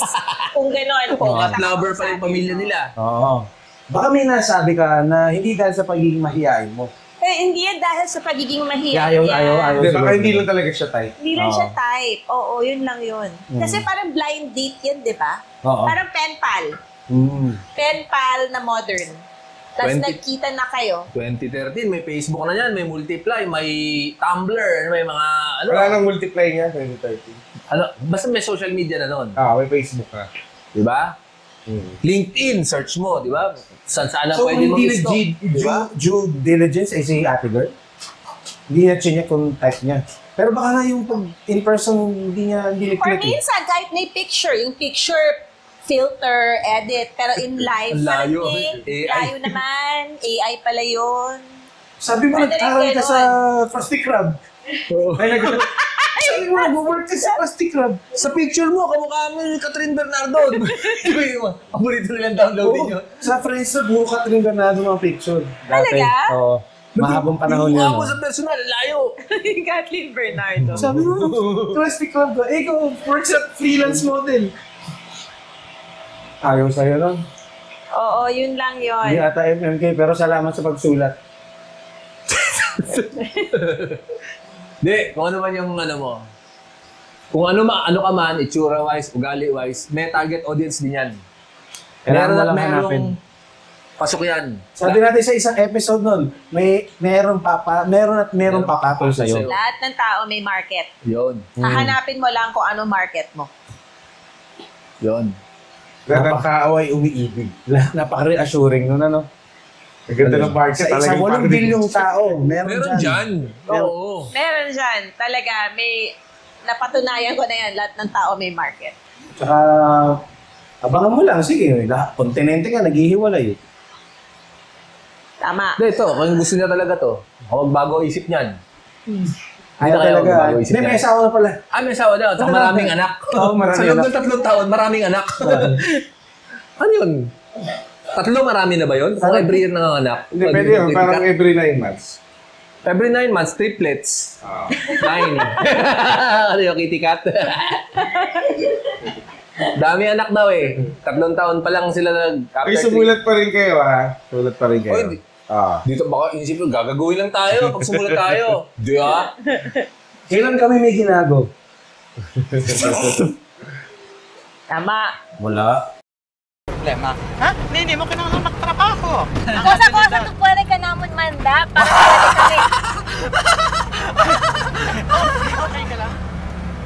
Kung gano'n. Cat lover pa yung pamilya nila. Oo. Baka may nasabi ka na hindi dahil sa pagiging mahihain mo. Eh, hindi yan dahil sa pagiging mahiya. Ayaw. Hindi, baka hindi lang talaga siya type. Hindi lang Oo. siya type. Oo, yun lang yun. Kasi parang blind date yun, di ba? Oo. Parang pen pal. Pen pal na modern. Tapos 20 nagkita na kayo. 2013, may Facebook na yan, may Multiply, may Tumblr, may mga, ano, Wala nang multiply niya, 2013. ano, basta may social media na nun. May Facebook na. Di ba? LinkedIn, search mo, di ba? Saan na So, pwede kung hindi mag-stalk, di ba? due diligence ay si ate girl, hindi na chinek kung type niya. Pero baka nga yung pag in person, hindi Or click eh. minsan, kahit may picture, yung picture, filter, edit, pero in live, Ang layo, parang AI. layo naman. AI pala yun. Sabi mo, Pwede rin nag-aral ka ganun. sa Plastic Crab. Ay, sabi mo, nag-work ka sa Plastic Crab. Sa picture mo, kamukha mo ni Catherine Bernardo. Di ba yung paborito nilang downloadin nyo? Sa Friendster, buo ka rin ganado mga picture. Dati. Talaga? Oo. Mahabang panahon Yung yun. mukha mo sa personal, layo. Kathleen Bernardo. Sabi mo, Plastic Crab ka. Eh, ikaw, work sa freelance model. Ayaw sa'yo nun. Oo, yun lang yun. Hindi ata MMK, pero salamat sa pagsulat. Di, kung ano man yung ano mo. Kung ano ka man, itsura-wise, ugali-wise, may target audience din yan. Kailangan mo lang merong hanapin. pasok yan. Sabi natin sa isang episode nun, meron papatol sa'yo. Lahat ng tao may market. Yun. Hahanapin mo lang kung ano market mo. Yun. Lahat ng tao ay umiibig. Napaka-reassuring nun, ano? Ang ganda ng market. Sa 8 bilyong tao, Meron dyan. Oo. Meron dyan. Talaga, may napatunayan ko na yan. Lahat ng tao may market. Tsaka, abangan mo lang, sige, kontinente ka, naghihiwalay. Tama. Hindi, ito. Kung gusto niya talaga to, huwag bago isip niyan. Ayaw Kaya talaga. bago isip Hindi, may niyan. asawa na pala. May asawa daw. At maraming anak. Oo, maraming Sa loob anak. ng 3 taon, maraming anak. Ano yun? Tatlo, marami na ba yun? Kung every year nanganganak? Hindi, pwede yun. Parang every 9 months. Every 9 months, triplets. 9. Ano yung kitty cat? Dami anak daw eh. 3 taon pa lang sila Ay, sumulat pa rin kayo, ha? Sumulat pa rin kayo. Oy, dito baka isip ko, gagagawin lang tayo pag sumulat tayo. Di ba? Kailan kami may ginago? Tama. Wala. Hindi mo kailangan magtrabaho. Kosa-kosa to pwede ka naman manda para kami. Okay ka lang?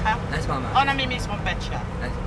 Ha? Nice, mama. O, namimiss mong pet siya? Nice.